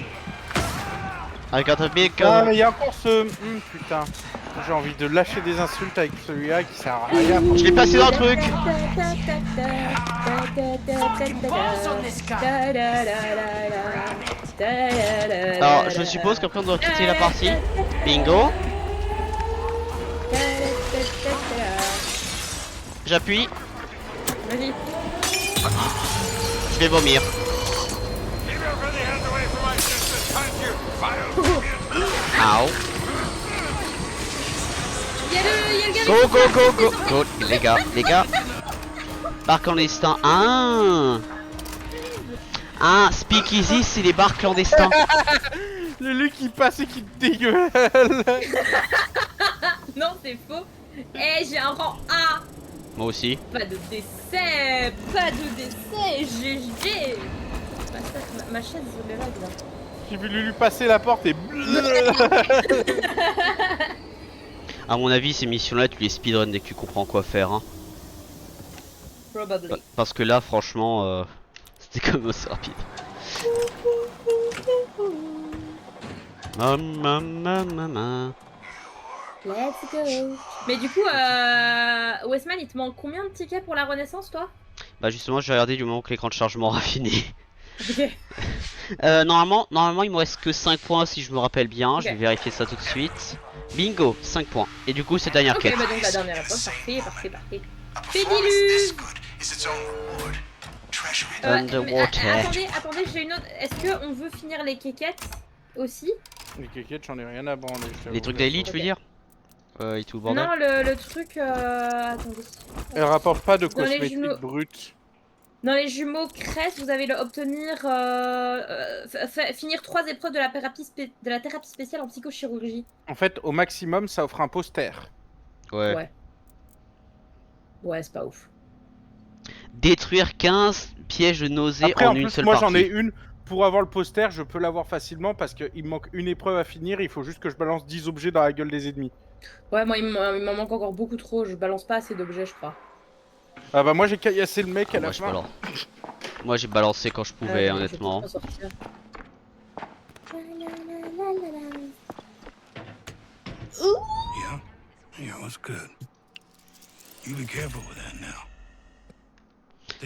I got a big Ah, gun. mais il y a encore ce. Putain. J'ai envie de lâcher des insultes avec celui-là qui sert à rien. Je l'ai placé dans le truc. Alors je suppose qu'après on doit quitter la partie. Bingo. J'appuie. Vas-y. Je vais vomir. Ow. Il y a le gars Go qui go fait go un go petit go. Les gars. Bar clandestin. Ah, speakeasy c'est les bars clandestins. Lulu qui passe et qui te dégueule. Non, c'est faux. Eh, j'ai un rang A. Moi aussi. Pas de décès. Pas de décès. GG. Ma chaise me lag là. J'ai vu Lulu passer la porte et. À mon avis ces missions là tu les speedrun dès que tu comprends quoi faire hein. Probably. Parce que là franchement c'était comme assez rapide. Maman. Let's go. Mais du coup, Westman, il te manque combien de tickets pour la renaissance, toi? Bah justement je vais regarder du moment que l'écran de chargement aura fini. Ok. Normalement il me reste que 5 points si je me rappelle bien, je vais Ok. vérifier ça tout de suite. Bingo, 5 points. Et du coup c'est dernière Ok, quête. bah donc la dernière réponse, parfait. Pédilu. Underwater. Attendez, j'ai une autre. Est-ce que on veut finir les quéquettes aussi? Les kékettes, j'en ai rien à branler. je t'avoue. Les trucs d'élite je veux dire et tout le bordel. Non, le truc. Attendez. Elle rapporte pas de Dans les cosmétiques jumeaux. bruts. Dans les jumeaux Crest, vous avez le obtenir. Finir 3 épreuves de la thérapie spéciale en psychochirurgie. En fait, au maximum, ça offre un poster. Ouais. Ouais, c'est pas ouf. Détruire 15 pièges de nausée Après, en en une plus, seule moi partie. j'en ai une. Pour avoir le poster, je peux l'avoir facilement parce qu'il me manque une épreuve à finir. Il faut juste que je balance 10 objets dans la gueule des ennemis. Ouais, moi il m'en manque encore beaucoup trop. Je balance pas assez d'objets, je crois. Ah bah, moi j'ai caillassé le mec à la Moi, je fin. balance. Moi j'ai balancé quand je pouvais Je vais honnêtement. peut-être m'en sortir. Yeah? Yeah, that's good. You be careful with that now.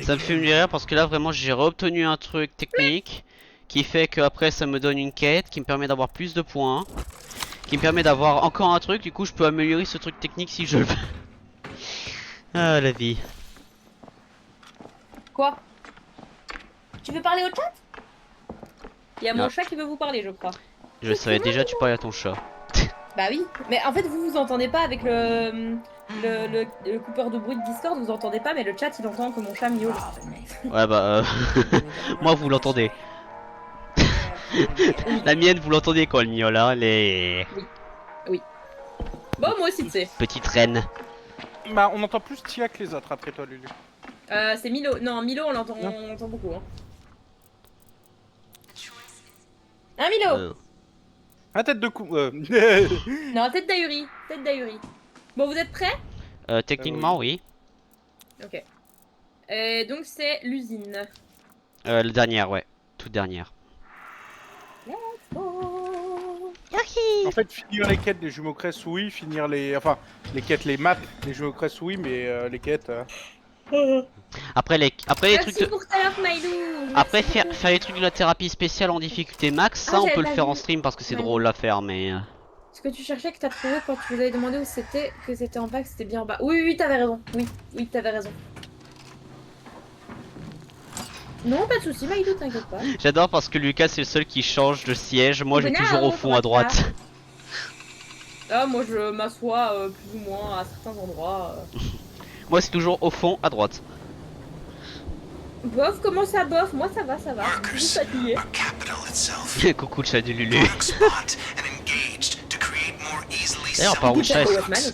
Ça me fait me rire parce que là vraiment j'ai réobtenu un truc technique qui fait que après ça me donne une quête qui me permet d'avoir plus de points, qui me permet d'avoir encore un truc, du coup je peux améliorer ce truc technique si je le veux. Ah, la vie. Quoi? Tu veux parler au chat? Il y a mon Non. chat qui veut vous parler, je crois. Je savais déjà, tu parlais à ton chat. Bah oui, mais en fait vous vous entendez pas avec le coupeur de bruit de Discord, vous entendez pas, mais le chat il entend que mon chat miaule. Ouais, bah, moi, vous l'entendez. La mienne, vous l'entendez quand elle miaule, hein, les Bon, moi aussi tu sais. petites reines. Bah, on entend plus Tia que les autres après toi, Lulu. C'est Milo. Non, Milo on l'entend Non. on l'entend beaucoup. Hein, hein Milo Ah, tête de cou. Non, tête d'ahuri. Tête d'ahuri. Bon, vous êtes prêts? Techniquement, oui. Ok. Donc c'est l'usine. La dernière, ouais. Toute dernière. Oh. En fait, finir les quêtes des jumeaux Cress, oui. Finir les. Enfin, les quêtes, les maps des jumeaux Cress, oui, mais les quêtes. Après les Merci trucs de... pour ta l'heure, Maïlou. Après Merci beaucoup. faire les trucs de la thérapie spéciale en difficulté max, ça Ah, on j'avais peut le pas faire en vu. stream parce que c'est Ouais. drôle à faire, mais... Ce que tu cherchais que t'as trouvé quand tu vous avais demandé où c'était, que c'était en bas, que c'était bien en bas. Oui, oui, t'avais raison. Oui, t'avais raison. Non, pas de soucis, Maïlou, t'inquiète pas. J'adore parce que Lucas c'est le seul qui change de siège, moi j'ai Mais toujours non, au fond comment à droite. ça Ah, moi je m'assois plus ou moins à certains endroits. Moi c'est toujours au fond à droite. Bof, comment ça bof? Moi ça va, ça va. Je suis fatiguée. Our capital itself. Coucou le chat de Lulu. Black spot and engaged to create more easily D'ailleurs, par Coucou contre, le chat de ça, Watman.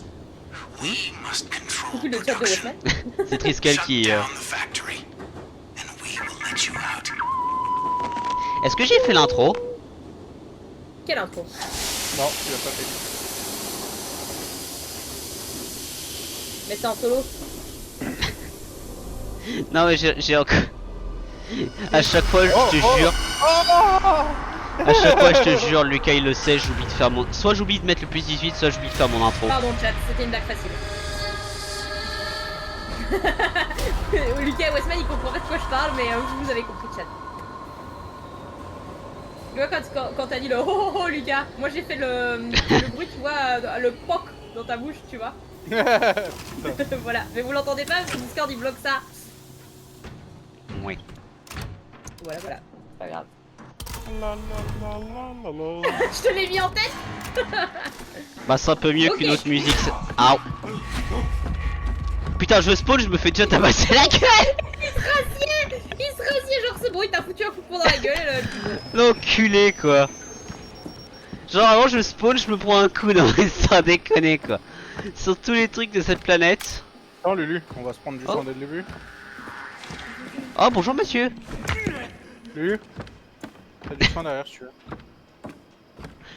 We must control Coucou le chat de production. Watman. c'est Triskel Shut qui... down the factory, and we will let you out. Est-ce que j'ai fait l'intro? Quelle intro? Non, tu l'as pas fait. Mais c'est en solo. Non mais j'ai encore... À chaque fois je te jure... À chaque fois je te jure, Lucas il le sait, j'oublie de faire mon... Soit j'oublie de mettre le plus 18, soit j'oublie de faire mon intro. Pardon chat, c'était une blague facile. Lucas et Westman ils comprennent pas de quoi je parle, mais vous avez compris chat. Tu vois quand t'as dit le oh Lucas, moi j'ai fait le bruit, tu vois, le poc dans ta bouche, tu vois. Voilà, mais vous l'entendez pas parce que Discord il bloque ça. Oui. Voilà, voilà, pas grave. La, la, la, la, la. Je te l'ai mis en tête. Bah c'est un peu mieux Ok. qu'une autre musique. Aouh. Putain je spawn, je me fais déjà tabasser la gueule. Il se rassied, genre ce bruit t'a foutu un coup de poing dans la gueule. L'enculé quoi. Genre avant je spawn, je me prends un coup, non mais sans déconner quoi. Sur tous les trucs de cette planète. Non, Lulu, on va se prendre du Oh. sang dès le début. Oh bonjour monsieur. Lulu, t'as du sang derrière si tu veux.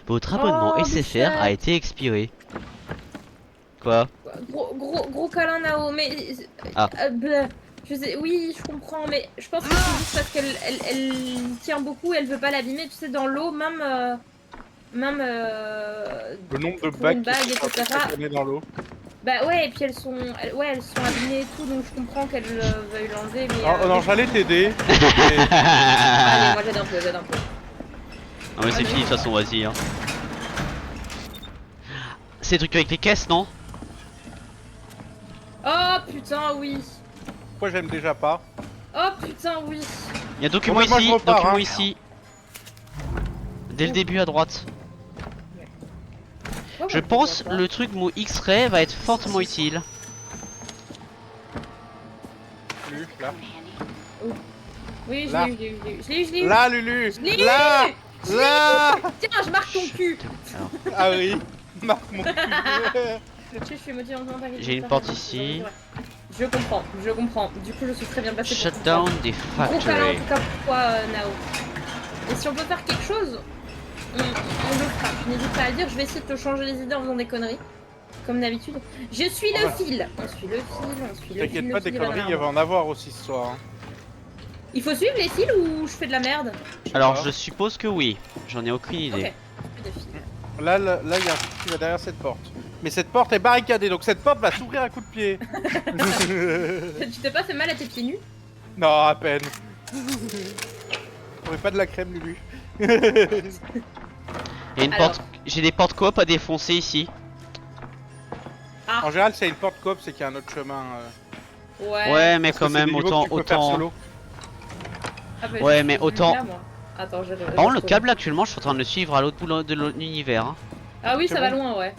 Votre abonnement Oh, SFR Bichette. a été expiré. Quoi? Gros câlin Nao, mais Ah. bleu. Je sais, oui, je comprends, mais je pense que c'est juste parce qu'elle tient beaucoup, elle veut pas l'abîmer. Tu sais, dans l'eau, même Le nombre de pour bagues une bague, etc. qui sont dans l'eau. Bah ouais, et puis elles sont abîmées et tout, donc je comprends qu'elle veuille l'enlever, mais. Oh, non, j'allais t'aider. Allez, moi j'aide un peu, j'aide un peu. Non mais c'est fini de toute façon, vas-y hein. C'est le truc avec les caisses non? Oh putain, oui. Pourquoi j'aime déjà pas? Oh putain, oui. Il y a document Bon, bah, moi, ici, je repars, document hein. ici. Dès le début à droite. Oh, Je bah, pense pourquoi pas. le truc mot X-ray va être fortement utile. Lulu, là. Oui, je Là. l'ai eu, je l'ai eu, je l'ai eu, je l'ai eu. Là, Lulu. Je l'ai eu. Là. Je l'ai Là. Tiens, je marque ton cul. Ah oui. Marque mon cul. Je suis motivée en faisant ta vie. J'ai une porte ici. Je comprends. Du coup, je suis très bien placée pour Shut tout down ça. des Gros câlin en factories. tout cas pour toi, Nao. Et si on peut faire quelque chose, on le fera. N'hésite pas à le dire, je vais essayer de te changer les idées en faisant des conneries. Comme d'habitude. Je suis le fil. On suit le fil, on suit le fil. T'inquiète le pas, fil des de la conneries, il merde. va en avoir aussi ce soir. Hein. Il faut suivre les fils ou je fais de la merde? Alors pas. je suppose que oui. J'en ai aucune idée. Ok. Je fais des fils. Là, il y a un truc qui va derrière cette porte. Mais cette porte est barricadée, donc cette porte va s'ouvrir à coup de pied. Tu t'es pas fait mal à tes pieds nus? Non, à peine. T'aurais pas de la crème, Lulu. Il y a une Alors. porte. J'ai des portes coop à défoncer ici. Ah, En général, c'est une porte coop, c'est qu'il y a un autre chemin. Ouais. Ouais, mais parce que quand c'est même, des niveaux que tu peux faire autant. solo. Ah, bah, Ouais, j'ai mais vu autant- là, moi. Attends, j'ai. Par contre, le câble actuellement, je suis en train de le suivre à l'autre bout de l'univers. Hein. Ah oui, C'est ça va bon loin, ouais.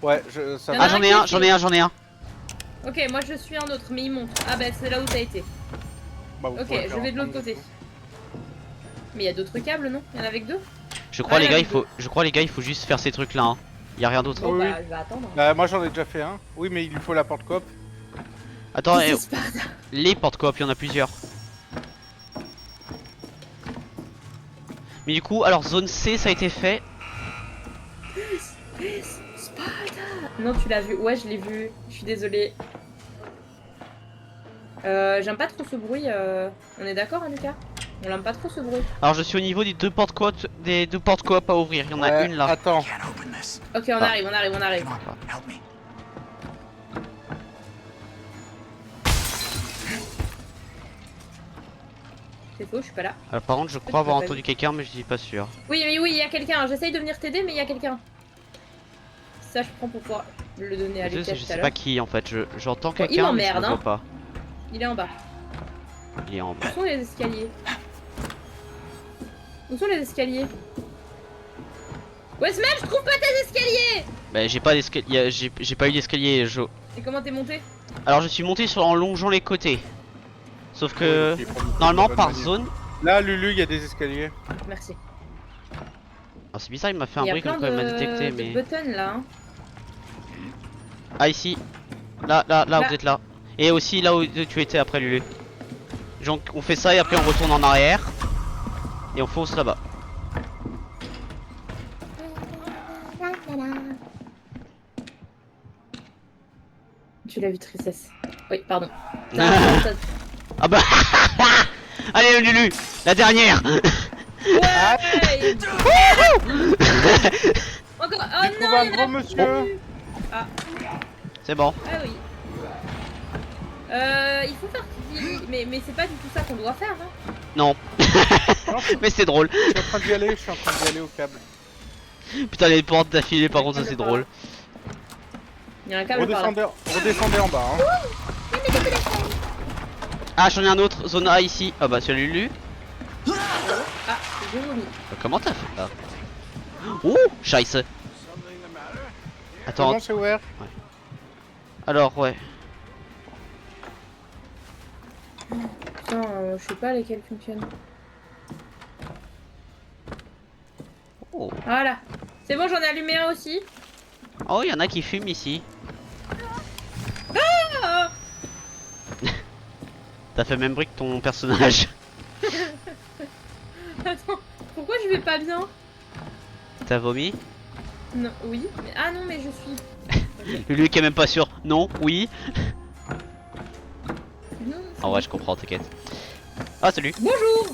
Ouais, ça Y en a Ah, va. j'en ai qui un, est j'en fait. ai un, j'en ai un. Ok, moi je suis un autre, mais il monte. Ah bah c'est là où t'as été. Bah, vous Ok, pourrez je faire vais de l'autre ensemble, côté. du coup. Mais il y a d'autres câbles, non? Il y en a avec deux? Je crois, Ah, les là, gars, avec je crois, les gars, il faut juste faire ces trucs-là. Hein. Y a rien d'autre. Bon Oui, bah, oui. je vais attendre. Moi, j'en ai déjà fait un. Oui, mais il lui faut la porte coop. Attends, This is Sparta. les portes coop, il y en a plusieurs. Mais du coup, alors zone C, ça a été fait. Sparta. Non, tu l'as vu. Ouais, je l'ai vu. Je suis désolée. J'aime pas trop ce bruit. On est d'accord, hein, Lucas? On l'aime pas trop ce bruit. Alors, je suis au niveau des deux portes coop, à ouvrir. Il y en a Ouais, une là. Attends. Can't open this. Ok, on Ah. arrive, on arrive, on arrive. Come on, help me. C'est faux, je suis pas là. Alors, par contre, je crois avoir entendu quelqu'un, mais je suis pas sûr. Oui, oui, oui, il y a quelqu'un. J'essaye de venir t'aider, mais il y a quelqu'un. Ça, je prends pour pouvoir le donner à Je Lucas tout sais à pas l'heure. qui en fait. J'entends il quelqu'un, mais je m'emmerde, le hein. vois pas. Il est en bas. Il est en bas. Où sont les escaliers? Où sont les escaliers? Westman, je trouve pas tes escaliers! Bah, j'ai pas d'escalier. J'ai pas eu d'escalier. Et comment t'es monté? Alors, je suis monté en longeant les côtés. Sauf que Oui, donc il est pas monté de normalement la bonne par manière. zone. Là, Lulu, il y a des escaliers. Merci. Alors, c'est bizarre, il m'a fait un Il y a bruit plein comme quoi il m'a détecté, de mais. buttons là. Hein. Ah, ici. Là, Là. vous êtes là. Et aussi là où tu étais après, Lulu. Donc, on fait ça et après on retourne en arrière. Et on fonce là-bas. Tu l'as vu, tristesse. Oui, pardon. Ah bah. Allez, Lulu, la dernière. Ouais! Encore. Oh J'ai non, trouvé un il y en gros a monsieur. plus. C'est bon. Ah oui. Il faut faire. Mais c'est pas du tout ça qu'on doit faire, hein. Non. Non, Mais c'est drôle. je suis en train d'y aller, je suis en train d'y aller au câble. Putain, les portes d'affilée, par contre, ça c'est drôle. Il y a un câble par là. Redescendez en bas. Hein. Ah, j'en ai un autre. Zone A ici. Ah bah, c'est Lulu. Ah, j'ai vomi. Comment t'as fait là? Ouh, scheiße. C'est Attends, bon, c'est ouvert. alors ouais. Putain, je sais pas lesquels fonctionnent. Oh, Voilà. C'est bon, j'en ai allumé un aussi. oh, il y en a qui fument ici. Ah T'as fait même bruit que ton personnage. Attends, pourquoi je vais pas bien? T'as vomi? Non, oui. Mais... Ah non, mais je suis. Lulu qui est même pas sûr. Non, oui. Non, c'est En vrai, je comprends, t'inquiète. Ah, salut. Bonjour.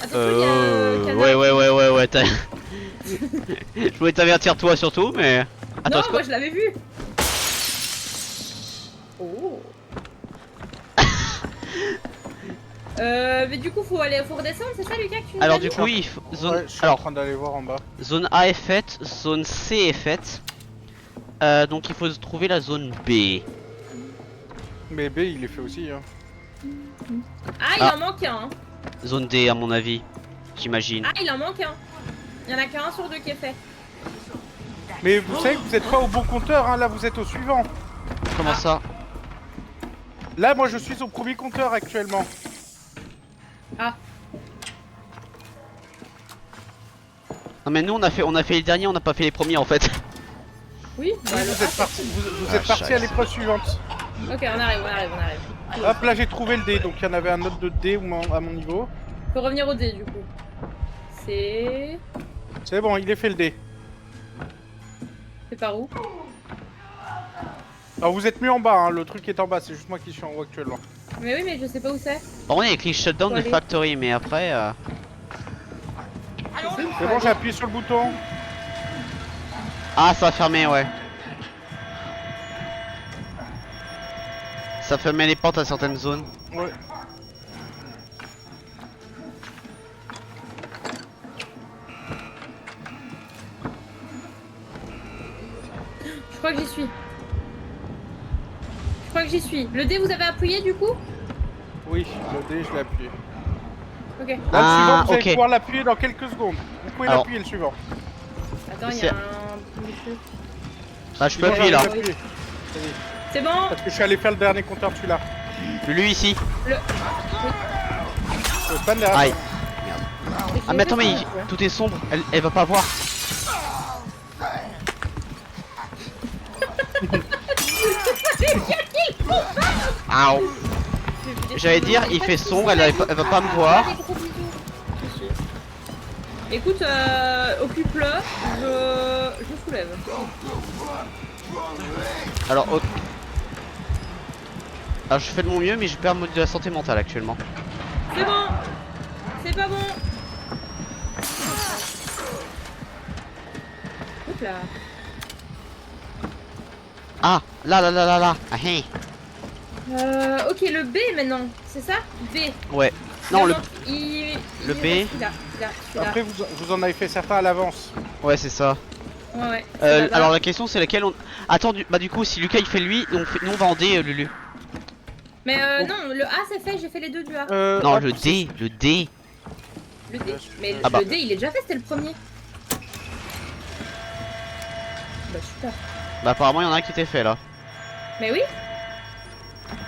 Attention, il y a canard. Ouais, t'as. Je voulais t'avertir toi surtout, mais. Attends, Non, c'est moi quoi? je l'avais vu. Oh. Mais du coup, faut redescendre, c'est ça, Lucas, que tu nous Alors as du dit coup, il faut... zone... Ouais, je suis en Alors, train d'aller voir en bas. zone A est faite, zone C est faite. Donc il faut trouver la zone B. Mais B, il est fait aussi. Hein. Ah, il Ah. en manque un. Hein. Zone D à mon avis, j'imagine. Ah, il en manque un. Il y en a qu'un sur deux qui est fait. Mais vous savez que vous êtes pas au bon compteur, hein. Là, vous êtes au suivant. Comment ça? Là, moi, je suis au premier compteur actuellement. Ah. Non mais nous on a fait les derniers, on n'a pas fait les premiers en fait. Oui, Oui, bah, vous êtes parti, vous Ah, êtes parti à scheiße. l'épreuve suivante. Ok, on arrive, on arrive, on arrive. Hop, là, j'ai trouvé le dé. Donc, il y en avait un autre de dé à mon niveau. Faut revenir au dé du coup. C'est. C'est bon, il est fait le dé. C'est par où? Alors, vous êtes mieux en bas, hein. Le truc est en bas. C'est juste moi qui suis en haut actuellement. Mais oui, mais je sais pas où c'est. Par contre il y a click shutdown de Allez. factory, mais après... C'est bon, j'ai appuyé sur le bouton. Ah, ça a fermé, ouais. Ça fermait les portes à certaines zones. Ouais. Je crois que j'y suis. crois que j'y suis. Le D, vous avez appuyé du coup? Oui, le D, je l'ai appuyé. Ok. Là, le Ah, suivant, vous allez ok. pouvoir l'appuyer dans quelques secondes. Vous pouvez Alors. l'appuyer, le suivant. Attends, il y C'est- a un petit truc. Bah, je peux Sinon, appuyer là. j'arrive à appuyer. Vas-y. C'est bon. Parce que je suis allé faire le dernier compteur de celui-là. Lui ici. Pas de derrière. Aïe. Ah, mais attends, mais tout est sombre. Elle va pas voir. Aouh. J'allais dire, il fait sombre, elle va pas me voir. Écoute, occupe-le, je me soulève. Alors, alors, je fais de mon mieux, mais je perds de la santé mentale actuellement. C'est bon. C'est pas bon. Hop là. Ah, là. Ah, hein. Ok, le B maintenant, c'est ça? B. Ouais. Non, le. Non, le reste B. Celui-là. Après, vous en avez fait certains à l'avance. Ouais, c'est ça. Ouais. c'est là-bas. Alors, la question, c'est laquelle on. Attends, bah, du coup, si Lucas il fait lui, nous on va en D, Lulu. Mais non, le A c'est fait, j'ai fait les deux du A. Non, hop, le D, le D. Le D. Mais Ah bah. le D il est déjà fait, c'était le premier. Bah super. Bah, apparemment, il y en a un qui était fait là. Mais oui.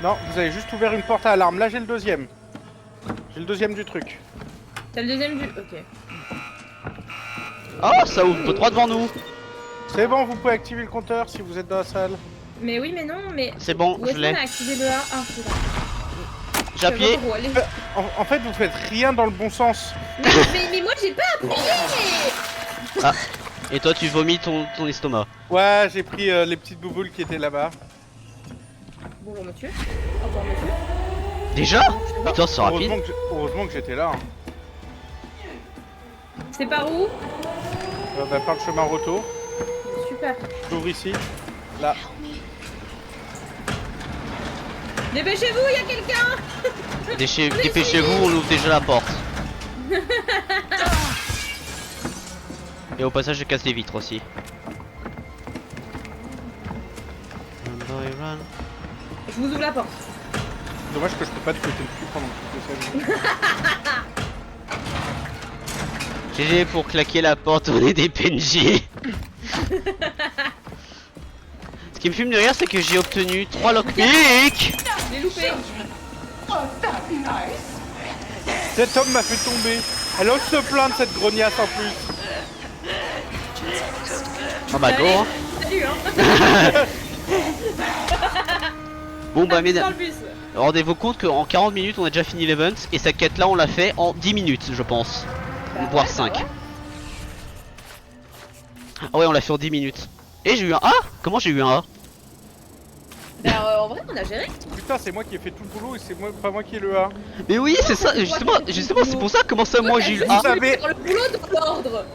Non, vous avez juste ouvert une porte à alarme. Là, j'ai le deuxième. J'ai le deuxième du truc. T'as le deuxième du. Ok. Oh, ça ouvre droit devant nous. C'est bon, vous pouvez activer le compteur si vous êtes dans la salle. Mais oui, mais non, mais. C'est bon, Où je est-ce qu'on l'ai. a activé le A? Ah, c'est là. J'ai appuyé. Je sais pas trop où aller. En fait, vous faites rien dans le bon sens. Mais moi j'ai pas appuyé. Et toi, tu vomis ton estomac. Ouais, j'ai pris les petites bouboules qui étaient là-bas. Bonjour monsieur. Au revoir monsieur. Déjà? Putain, c'est rapide. Heureusement que j'étais là. Hein. C'est par où? Bah, par le chemin retour. Super. J'ouvre ici. Là. Dépêchez-vous, il y a quelqu'un. Dépêchez-vous, on ouvre déjà la porte. Et au passage, je casse les vitres aussi. Run, boy, run. Je vous ouvre la porte. Dommage que je peux pas te fouetter le cul pendant toute le scène. GG pour claquer la porte, on est des PNJ. Ce qui me fume de rire, c'est que j'ai obtenu 3 lockpicks. Je l'ai loupé. Cet homme m'a fait tomber. Elle ose se plaindre, cette grognasse en plus. Ah bah go hein. Salut hein. Bon bah Dans mesdames, le bus. rendez-vous compte qu'en 40 minutes on a déjà fini l'event. Et cette quête là on l'a fait en 10 minutes je pense. Bah Voire ouais, 5. bah ouais. Ah ouais on l'a fait en 10 minutes. Et j'ai eu un A. Comment j'ai eu un A? Bah en vrai on a géré. Putain, c'est moi qui ai fait tout le boulot et c'est pas moi qui ai le A. Mais oui c'est ça, justement c'est pour ça. Comment ça moi j'ai eu le A? Vous avez- Faire le boulot dans l'ordre.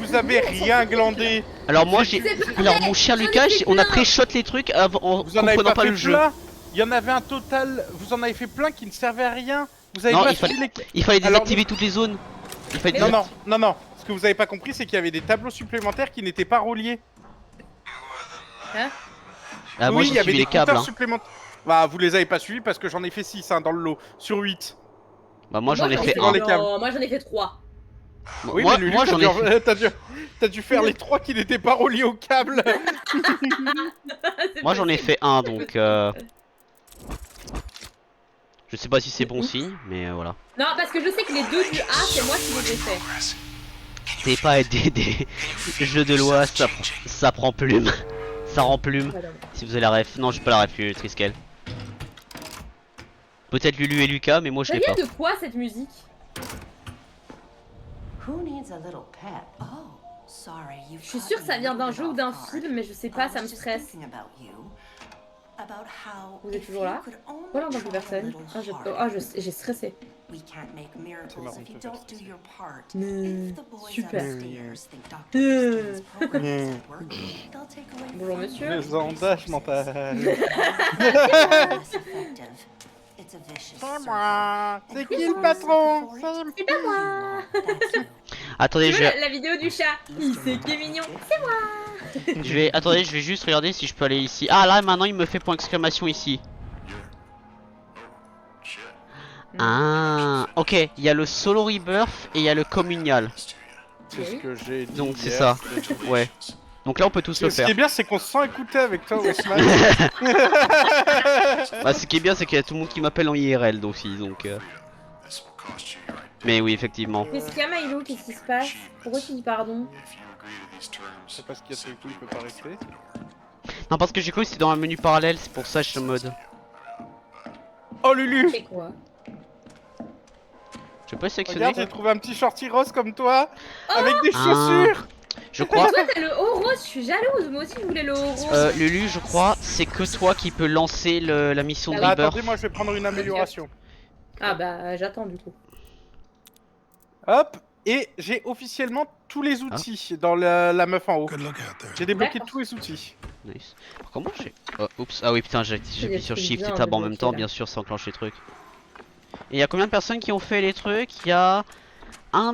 Vous avez rien glandé. Alors moi j'ai... C'est pas Alors vrai, mon cher j'en ai Lucas, fait on a plein. pré-shot les trucs en Vous en avez comprenant pas, pas fait le jeu. plein. Il y en avait un total. Vous en avez fait plein qui ne servaient à rien. Vous avez Non, pas il fallait- suivi Il fallait Alors, désactiver toutes les zones. Il fallait Mais Non. Ce que vous avez pas compris, c'est qu'il y avait des tableaux supplémentaires qui n'étaient pas reliés. Hein? Ah moi oui, il j'ai y avait suivi des les câbles compteurs hein. supplémentaires. Bah, vous les avez pas suivis parce que j'en ai fait 6 dans le lot, sur 8. Bah moi j'en ai fait dans un. les câbles. Non, moi j'en ai fait 3. Oui, Moi mais Lulu, j'en ai fait... t'as dû faire les 3 qui n'étaient pas reliés au câble. Moi j'en ai fait un donc je sais pas si c'est bon signe mais voilà. Non, parce que je sais que les deux du A, c'est moi qui les ai fait. T'es pas des jeux de loi, ça prend plume. Ça rend plume. Voilà. Si vous avez la ref. Non j'ai pas la ref Triskel. Peut-être Lulu et Lucas mais moi je Ça l'ai pas. vient de quoi cette musique? Who needs a little pet? Oh, sorry, you. Je suis sûre que ça vient d'un jeu ou d'un film, mais je sais pas, ça me stresse. Vous êtes toujours là? Oh là, on voit plus personne. J'ai stressé. We can't make miracles marrant, if you ça. don't do your part. Mmh, If the boys super. upstairs think Dr. Houston's program isn't working, they'll take away Bonjour from monsieur. Les ondages mentales. you. Less effective. It's a vicious C'est circle. moi. C'est And qui who's le patron? responsible for it? C'est pas moi. That's you. Attendez Tu je veux vais... la vidéo du chat? Il sait qui est mignon. C'est moi. Attendez je vais juste regarder si je peux aller ici. Ah là maintenant il me fait point d'exclamation ici. Ah, ok, il y a le solo rebirth et il y a le communal. C'est ce que j'ai dit. Donc c'est hier. ça. Ouais. Donc là on peut tous le Ce qui faire. est bien, c'est qu'on se sent écouté avec toi, Osman. Bah, ce qui est bien c'est qu'il y a tout le monde qui m'appelle en IRL aussi donc. Mais oui effectivement. Qu'est-ce qu'il y a, Milo? Qu'est-ce qui se passe? Pourquoi tu dis pardon? Je sais pas ce qu'il y a sur le coup, il peut pas rester. Non parce que j'ai cru que c'était dans un menu parallèle, c'est pour ça que je suis en mode. Oh Lulu! C'est quoi? Je peux sélectionner. Regarde, j'ai trouvé un petit shorty rose comme toi, Oh avec des Ah. chaussures! Je Mais crois. toi, t'as le haut rose, je suis jalouse. Moi aussi, je voulais le haut rose. Lulu, je crois, c'est que toi qui peux lancer la mission de Ah, Bah, rebirth. attendez, moi je vais prendre une amélioration. Ah bah, j'attends du coup. Hop! Et j'ai officiellement tous les outils dans la meuf en haut. Good look out there. J'ai débloqué D'accord. tous les outils. Nice. Comment j'ai. Oh, oups, ah oui putain, j'ai des appuyé sur trucs Shift et bien Tab en même débloqués, temps, là. bien sûr, ça enclenche les trucs. Et il y a combien de personnes qui ont fait les trucs? Il y a 1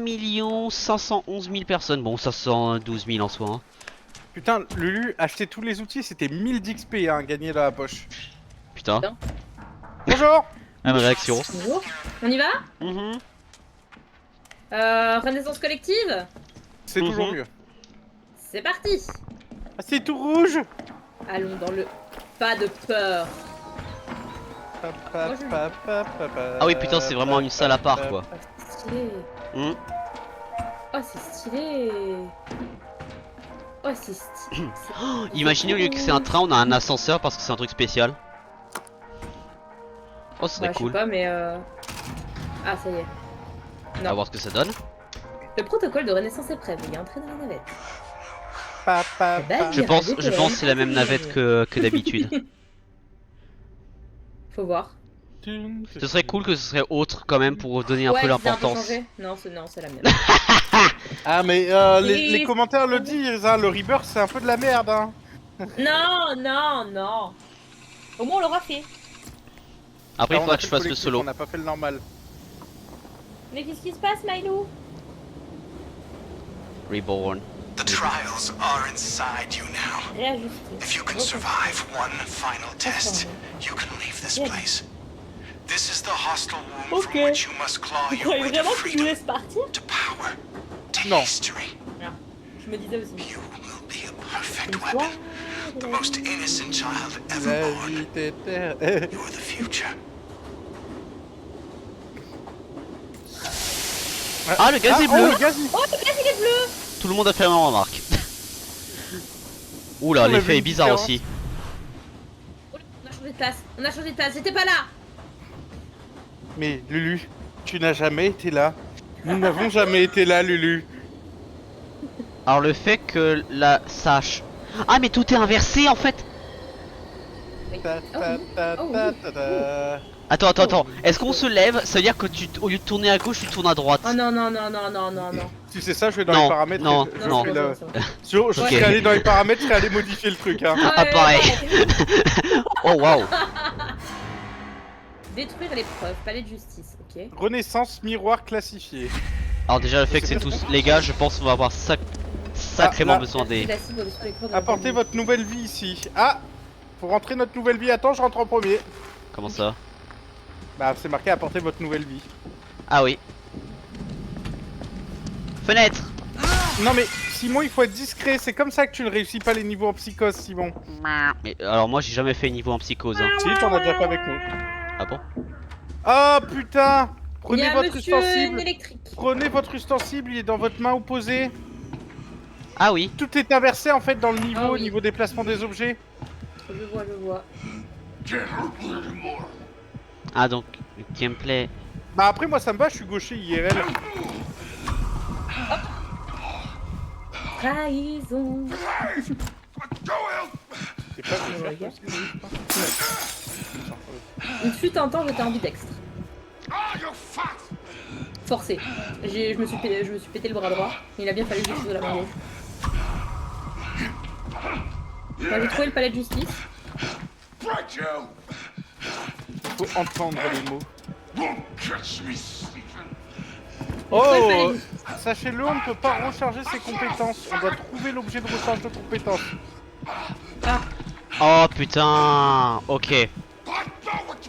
511 000 personnes. Bon, 512 000 en soi. Hein. Putain, Lulu, acheter tous les outils, c'était 1000 d'XP hein, gagné dans la poche. Putain. Putain. Bonjour! Même réaction. Bonjour. On y va? Mhm. Renaissance collective? C'est toujours Mhm. mieux. C'est parti. Ah, c'est tout rouge! Allons dans le pas de peur. Ah oui, putain, c'est vraiment une salle à part quoi. C'est stylé. Hmm. Oh, c'est stylé. Oh, c'est stylé. Oh, imaginez au lieu que c'est un train, on a un ascenseur parce que c'est un truc spécial. Oh, ce serait Bah, je sais cool. pas, mais Ah, ça y est. On va voir ce que ça donne. Le protocole de Renaissance est prêt. Veuillez entrer dans la navette. Je pense que c'est la même navette que d'habitude. Faut voir. Ce serait cool que ce serait autre quand même pour donner un peu c'est l'importance. changé. Non, c'est la mienne. Ah, mais Oui. les commentaires le disent, hein, le rebirth c'est un peu de la merde. Hein. Non, non, non. Au moins, on l'aura fait. Après, il Ah, on faudra a que je fait le fasse le collectif, solo. On n'a pas fait le normal. Mais qu'est-ce qui se passe, Milo? Reborn. The trials are inside you now. Réajuster. If you can survive one final test, you can leave this place. This is the hostile womb from Ok. which you must claw Vous your croyez way to vraiment que je vous freedom, laisse partir? to power, to Non. history. Je me disais aussi. You will be a perfect Une fois, weapon, the most innocent child ever La born. vie t'éterre. You're the future. Ah, le gaz est Oh, bleu. le gaz, il- Oh, le gaz, il est bleu. Tout le monde a fait la même remarque. Oula, On a vu l'effet est une bizarre différence. aussi. Oh, on a changé de place. On a changé de place. J'étais pas là. Mais Lulu, tu n'as jamais été là. Nous n'avons jamais été là, Lulu. Alors le fait que la sache. Ah mais tout est inversé en fait. Ta, ta, ta, Oh oui. ta, ta, ta. Attends. Est-ce qu'on se lève? Ça veut dire que au lieu de tourner à gauche, tu tournes à droite. Oh non, non, non, non, non, non, non. Si c'est ça, je vais dans Non, les paramètres. non, et je non. fais c'est la- bon, c'est bon. Je Ok. serais allé dans les paramètres, je serais allé modifier le truc. Hein. Ah, pareil. Oh waouh. Détruire l'épreuve, palais de justice, ok. Renaissance miroir classifié. Alors déjà le fait que c'est tous les gars, je pense qu'on va avoir sacrément là. besoin des. La cible au-dessus de l'écran de Apportez la votre nouvelle vie ici. Ah, faut rentrer notre nouvelle vie. Attends, je rentre en premier. Comment ça? Bah, c'est marqué apporter votre nouvelle vie. Ah oui. Fenêtre. Non mais Simon, il faut être discret. C'est comme ça que tu ne réussis pas les niveaux en psychose, Simon. Mais alors moi j'ai jamais fait niveau en psychose. Hein. Si, t'en as déjà fait avec nous. Ah bon? Oh putain! Il y Prenez a votre monsieur ustensile. électrique. Prenez votre ustensile, il est dans votre main opposée. Ah oui. Tout est inversé en fait dans le niveau, Ah au oui. niveau des placements des objets. Je vois. Ah donc gameplay. Bah après moi ça me va, je suis gaucher IRL. Trahison. C'est pas Je gaucher. regarde. Une fut un temps, j'étais ambidextre. Forcé. Je me suis pété le bras droit. Il a bien fallu que je de la main gauche. Moi, j'ai trouvé le palais de justice. Faut entendre les mots. J'ai trouvé le palais de Oh, justice. sachez-le, on ne peut pas recharger ses compétences. On doit trouver l'objet de recharge de compétences. Oh putain. Ok.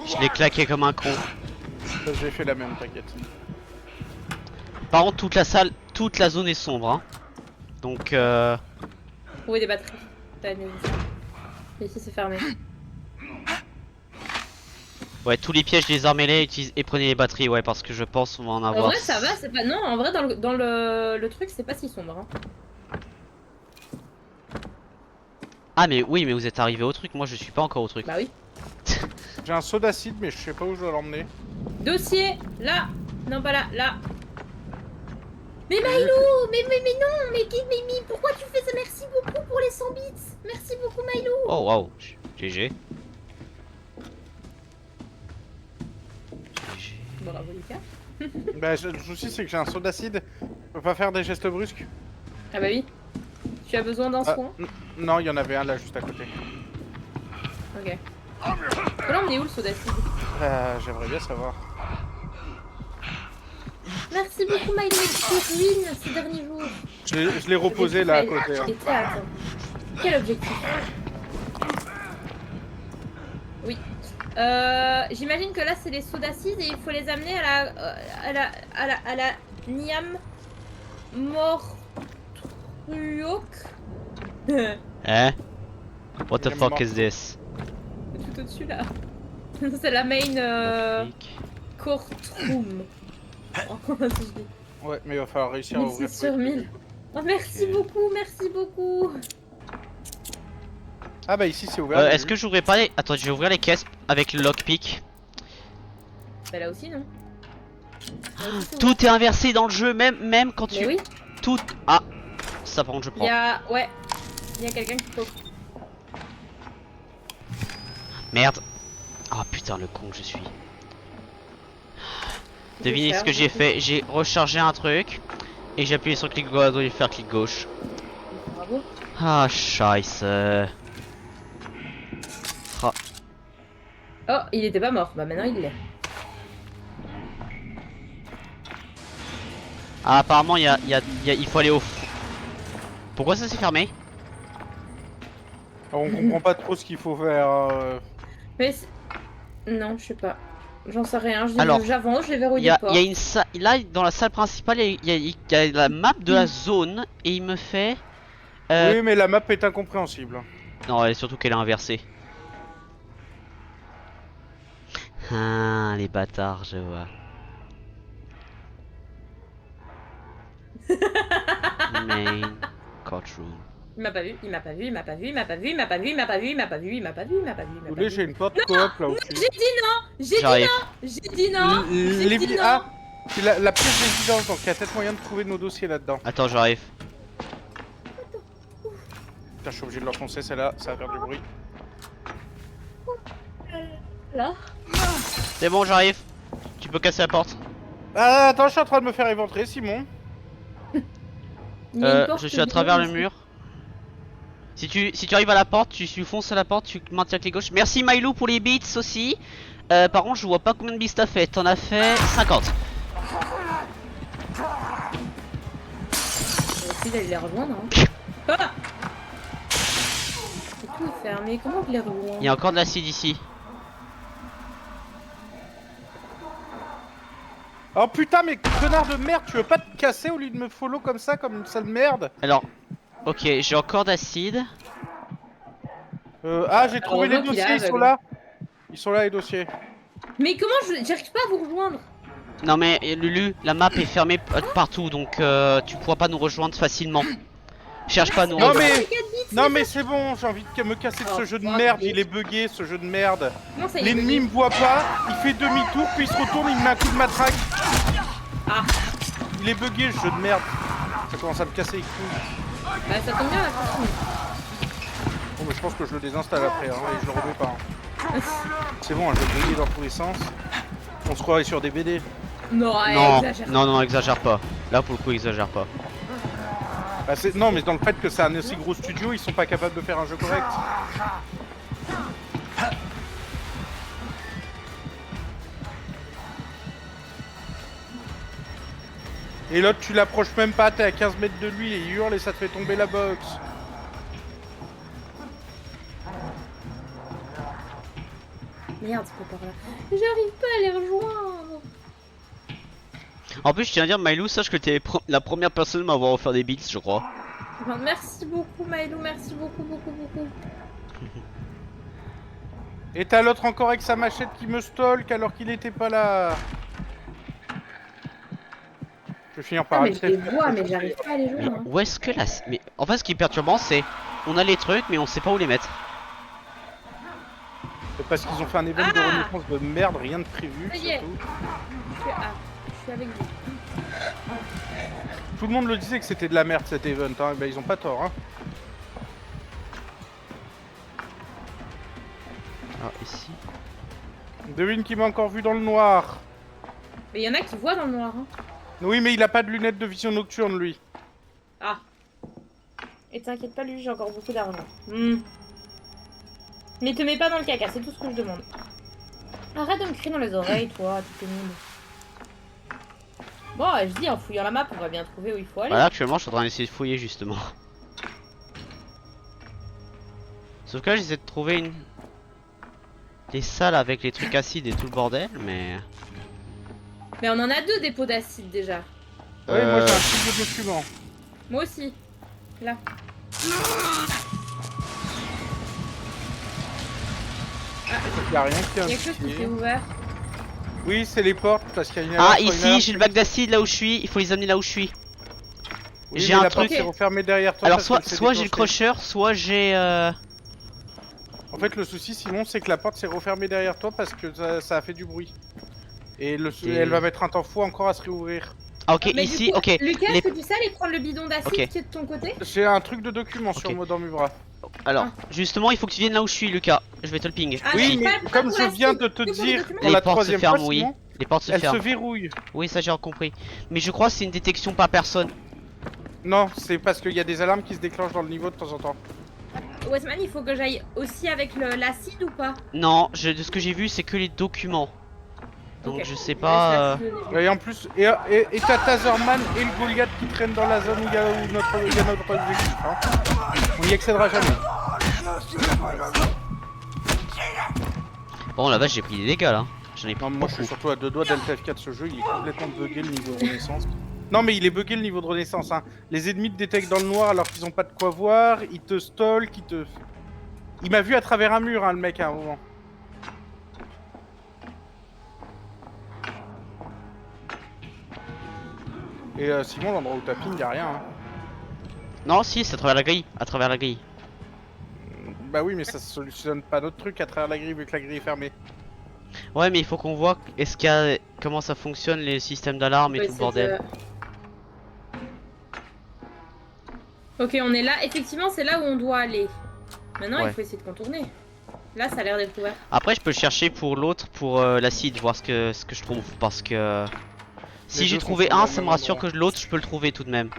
Je l'ai claqué comme un con. J'ai fait la même, t'inquiète. Par contre, toute la zone est sombre. Hein. Donc, Trouver des batteries. T'as mis ça. Et ici c'est fermé. ouais, tous les pièges des armes mêlées et prenez les batteries, ouais, parce que je pense qu'on va en En avoir. vrai ça va, c'est pas. Non, en vrai dans le truc c'est pas si sombre. Hein. Ah, mais oui, mais vous êtes arrivé au truc, moi je suis pas encore au truc. Bah oui. J'ai un saut d'acide, mais je sais pas où je dois l'emmener. Dossier, là. Non pas là, là. Mais Milo, mais non, mais pourquoi tu fais ça? Merci beaucoup pour les 100 bits. Merci beaucoup Milo. Oh, waouh, GG. GG. Bravo Lucas. Bah, le souci, c'est que j'ai un saut d'acide. Je peux pas faire des gestes brusques. Ah bah oui. Tu as besoin d'un Ah, soin. non, il y en avait un là, juste à côté. Ok. Là on est où le saut d'acide? J'aimerais bien savoir. Merci beaucoup Milo, tu ruines ces derniers jours. Je l'ai reposé là à côté. hein. Et attends. Quel objectif? Oui. J'imagine que là c'est les sauts d'acide et il faut les amener à la Niam Mortruok. Hein? What the Il est fuck mort. is this? Tout au-dessus là. C'est la main courtroom. Oh, si je dis. Ouais, mais il va falloir réussir à ouvrir. 1600 sur 1000. Oh, merci beaucoup, merci beaucoup. Ah bah ici c'est ouvert. j'ai Est-ce vu. que j'ouvrais pas les... Attends, je vais ouvrir les caisses avec le lockpick. Bah là aussi non. Là aussi, c'est ouvert. Tout est inversé dans le jeu, même quand tu... Mais oui, Tout... Ah, ça par contre je il prends. y a... Ouais. Il y a quelqu'un qui faut... Merde. Oh putain, le con que je suis. Devinez ce que j'ai fait, j'ai rechargé un truc et j'ai appuyé sur clic gauche, doit faire clic gauche. Bravo. Ah scheisse. Oh, il était pas mort. Bah maintenant il l'est. Ah apparemment il faut aller au fond. Pourquoi ça s'est fermé? On comprend pas trop ce qu'il faut faire. Mais non, je sais pas. J'en sais rien. Alors, J'avance, j'ai Il verrouillé y a, les portes. une salle, là dans la salle principale il y a la map de la zone et il me fait... Oui, mais la map est incompréhensible. Non, et surtout qu'elle est inversée. Ah, les bâtards, je vois. Main courtroom. Il m'a pas vu, il m'a pas vu, il m'a pas vu, il m'a pas vu, il m'a pas vu, il m'a pas vu, il m'a pas vu, il m'a pas vu, il m'a pas vu, il m'a Vous pas voulez, vu. j'ai une porte coop là Non, au-dessus. j'ai dit non. J'ai dit J'arrive. non. J'ai dit non. J'ai dit non. Ah, c'est la pièce d'évidence, donc il y a peut-être moyen de trouver nos dossiers là-dedans. Attends, j'arrive. Putain, je suis obligé de l'enfoncer celle-là, ça va faire du bruit. Là. C'est bon, j'arrive. Tu peux casser la porte. Ah, attends, je suis en train de me faire éventrer, Simon. Il y a une porte Je suis à bleue travers le ici. mur. Si tu arrives à la porte, tu fonces à la porte, tu maintiens clic gauche. Merci Milo pour les beats aussi. Par contre, je vois pas combien de beats t'as fait. T'en as fait 50. On va essayer d'aller les rejoindre. Hein. Ah, c'est tout fermé. Comment je les rejoins? Il y a encore de l'acide ici. Oh putain, mais connard de merde, tu veux pas te casser au lieu de me follow comme ça, comme une sale merde? Alors, ok, j'ai encore d'acide. Ah, j'ai trouvé les heureusement qu'il est dossiers, ils sont aveugle. là. Ils sont là, les dossiers. Mais comment j'arrive pas à vous rejoindre? Non mais Lulu, la map est fermée partout, donc tu pourras pas nous rejoindre facilement. Cherche pas à nous Non rejoindre. mais, non mais c'est bon, j'ai envie de me casser de ce Oh, jeu de fuck, merde, bitch. il est bugué ce jeu de merde. Comment ça y est? L'ennemi me voit pas, il fait demi-tour, puis il se retourne, il me met un coup de matraque. Ah. Il est bugué ce jeu de merde. Ça commence à me casser les couilles. Bah ça tombe bien la façon. Bon mais je pense que je le désinstalle après, hein, et je le remets pas. Hein. C'est bon, je vais briller dans tous les sens. On se croirait sur des BD. Non, Non, exagère. non, exagère pas. Là pour le coup, exagère pas. Bah, non mais dans le fait que c'est un aussi gros studio, ils sont pas capables de faire un jeu correct. Et l'autre tu l'approches même pas, t'es à 15 mètres de lui et il hurle et ça te fait tomber la box. Merde, c'est pas par là. J'arrive pas à les rejoindre. En plus, je tiens à dire, Mylou, sache que t'es la première personne à m'avoir offert des beats, je crois. Enfin, merci beaucoup, Milo, merci beaucoup, beaucoup, beaucoup. Et t'as l'autre encore avec sa machette qui me stalk alors qu'il était pas là. Je vais finir par Ah, mais je accepter. les vois, mais j'arrive pas à les jouer. Hein. Où est-ce que là mais en fait, ce qui est perturbant, c'est on a les trucs, mais on sait pas où les mettre. C'est parce qu'ils ont fait un événement de renaissance de merde, rien de prévu. Ça y est. surtout. Je suis avec vous. Tout le monde le disait que c'était de la merde cet event, hein. Et ben, ils ont pas tort. Hein. Ah, ici. Devine qui m'a encore vu dans le noir. Mais il y en a qui voient dans le noir. Hein. Oui, mais il a pas de lunettes de vision nocturne, lui. Ah. Et t'inquiète pas, lui, j'ai encore beaucoup d'argent. Hmm. Mais te mets pas dans le caca, c'est tout ce que je demande. Arrête de me crier dans les oreilles, toi, tu t'es nul. Bon, je dis, en fouillant la map, on va bien trouver où il faut aller. Voilà, actuellement, je suis en train d'essayer de fouiller justement. Sauf que là, j'essaie de trouver une. Des salles avec les trucs acides et tout le bordel, mais. Mais on en a 2 dépôts d'acide déjà. Ouais, moi j'ai un truc de document. Moi aussi. Là. Il y a rien qui Il y a quelque chose qui s'est ouvert. Oui, c'est les portes parce qu'il y a une Ah, alarme, une ici, alarme. j'ai le bac d'acide là où je suis. Il faut les amener là où je suis. Oui, j'ai mais un la truc. porte s'est refermée derrière toi. Alors, parce soit, qu'elle s'est soit j'ai le déclenchée. crusher, soit j'ai. En fait, le souci, Simon, c'est que la porte s'est refermée derrière toi parce que ça a fait du bruit. Et elle va mettre un temps fou encore à se réouvrir. Ah, ok, Mais ici, du coup, ok. Lucas, Les- est-ce que tu sais aller prendre le bidon d'acide Ok. qui est de ton côté? J'ai un truc de document sur Ok. moi dans mes bras. Alors, justement, il faut que tu viennes là où je suis, Lucas. Je vais te le ping. Ah, Oui, mais mais pas comme pour je la viens suite, de te que pour le dire document. pour Les la portes se troisième fois, ferment, oui. Simon, Les portes se elle se ferment. verrouille. Oui, ça j'ai compris. Mais je crois que c'est une détection par personne. Non, c'est parce qu'il y a des alarmes qui se déclenchent dans le niveau de temps en temps. Westman, il faut que j'aille aussi avec l'acide ou pas? Non, de ce que j'ai vu, c'est que les documents. Donc Ok. je sais laisse pas. l'acide au début. Et en plus, et t'as Tazerman et le Goliath qui traînent dans la zone où il y a notre objectif. Hein. On y accédera jamais. Bon, la vache, j'ai pris des dégâts là. J'en ai pris Non, moi je suis beaucoup. surtout à 2 doigts Delta F4 ce jeu, il est complètement bugué le niveau de renaissance. Non mais il est bugué le niveau de renaissance, hein. Les ennemis te détectent dans le noir alors qu'ils ont pas de quoi voir, ils te stalk, Il m'a vu à travers un mur, hein, le mec, à un moment. Et Simon, l'endroit où t'as ping, y'a rien. Hein. Non, si, c'est à travers la grille. À travers la grille. Bah oui, mais ça solutionne pas notre truc à travers la grille vu que la grille est fermée. Ouais, mais il faut qu'on voit est-ce qu'il y a comment ça fonctionne les systèmes d'alarme et Ouais, tout le c'est bordel. Ok, on est là. Effectivement, c'est là où on doit aller. Maintenant, Ouais. il faut essayer de contourner. Là, ça a l'air d'être ouvert. Après, je peux le chercher pour l'autre, pour l'acide, voir ce que je trouve. Parce que si Les j'ai deux sont trouvé sur un, le ça même me rassure endroit. que l'autre, je peux le trouver tout de même.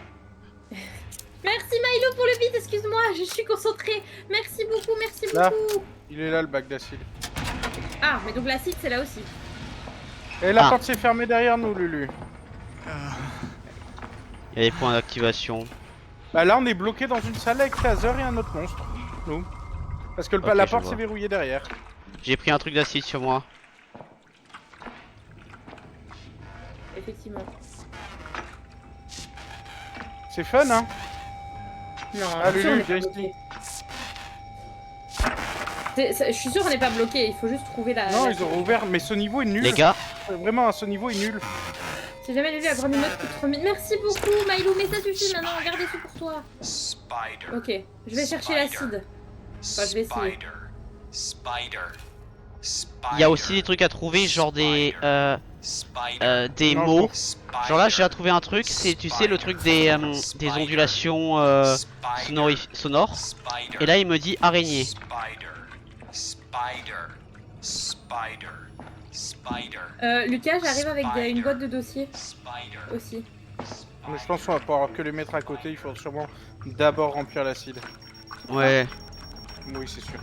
Merci Milo pour le beat, excuse-moi, je suis concentrée. Merci beaucoup, merci Là. beaucoup. Il est là le bac d'acide. Ah, mais donc l'acide, c'est là aussi. Et la Ah. porte s'est fermée derrière nous, Lulu. Il y a des points d'activation. Bah là, on est bloqué dans une salle avec Taser et un autre monstre. Nous. Parce que Ok, la je porte vois. s'est verrouillée derrière. J'ai pris un truc d'acide sur moi. Effectivement. C'est fun, hein. Non, Ah, je suis sûre, Lulu, on est pas viens bloqué. Je suis sûre qu'on n'est pas bloqué, il faut juste trouver la... Non, la- ils ont rouvert, mais ce niveau est nul. Les gars, Vraiment, ce niveau est nul. J'ai jamais lu la grande note qui te remet. Merci beaucoup Milo, mais ça suffit maintenant, regardez ça pour toi. Spider. Ok, je vais chercher l'acide. Enfin, je vais essayer. Spider. il y a aussi des trucs à trouver, genre des des Non, mots. Spider. Genre là, j'ai trouvé un truc, c'est tu sais le truc des ondulations sonores. Spider. Et là, il me dit araignée. Spider. Spider. Spider. Spider. Lucas, j'arrive avec une boîte de dossiers Spider. aussi. Mais je pense qu'on va pouvoir que les mettre à côté. Il faut sûrement d'abord remplir l'acide. Ouais. Oui, c'est sûr.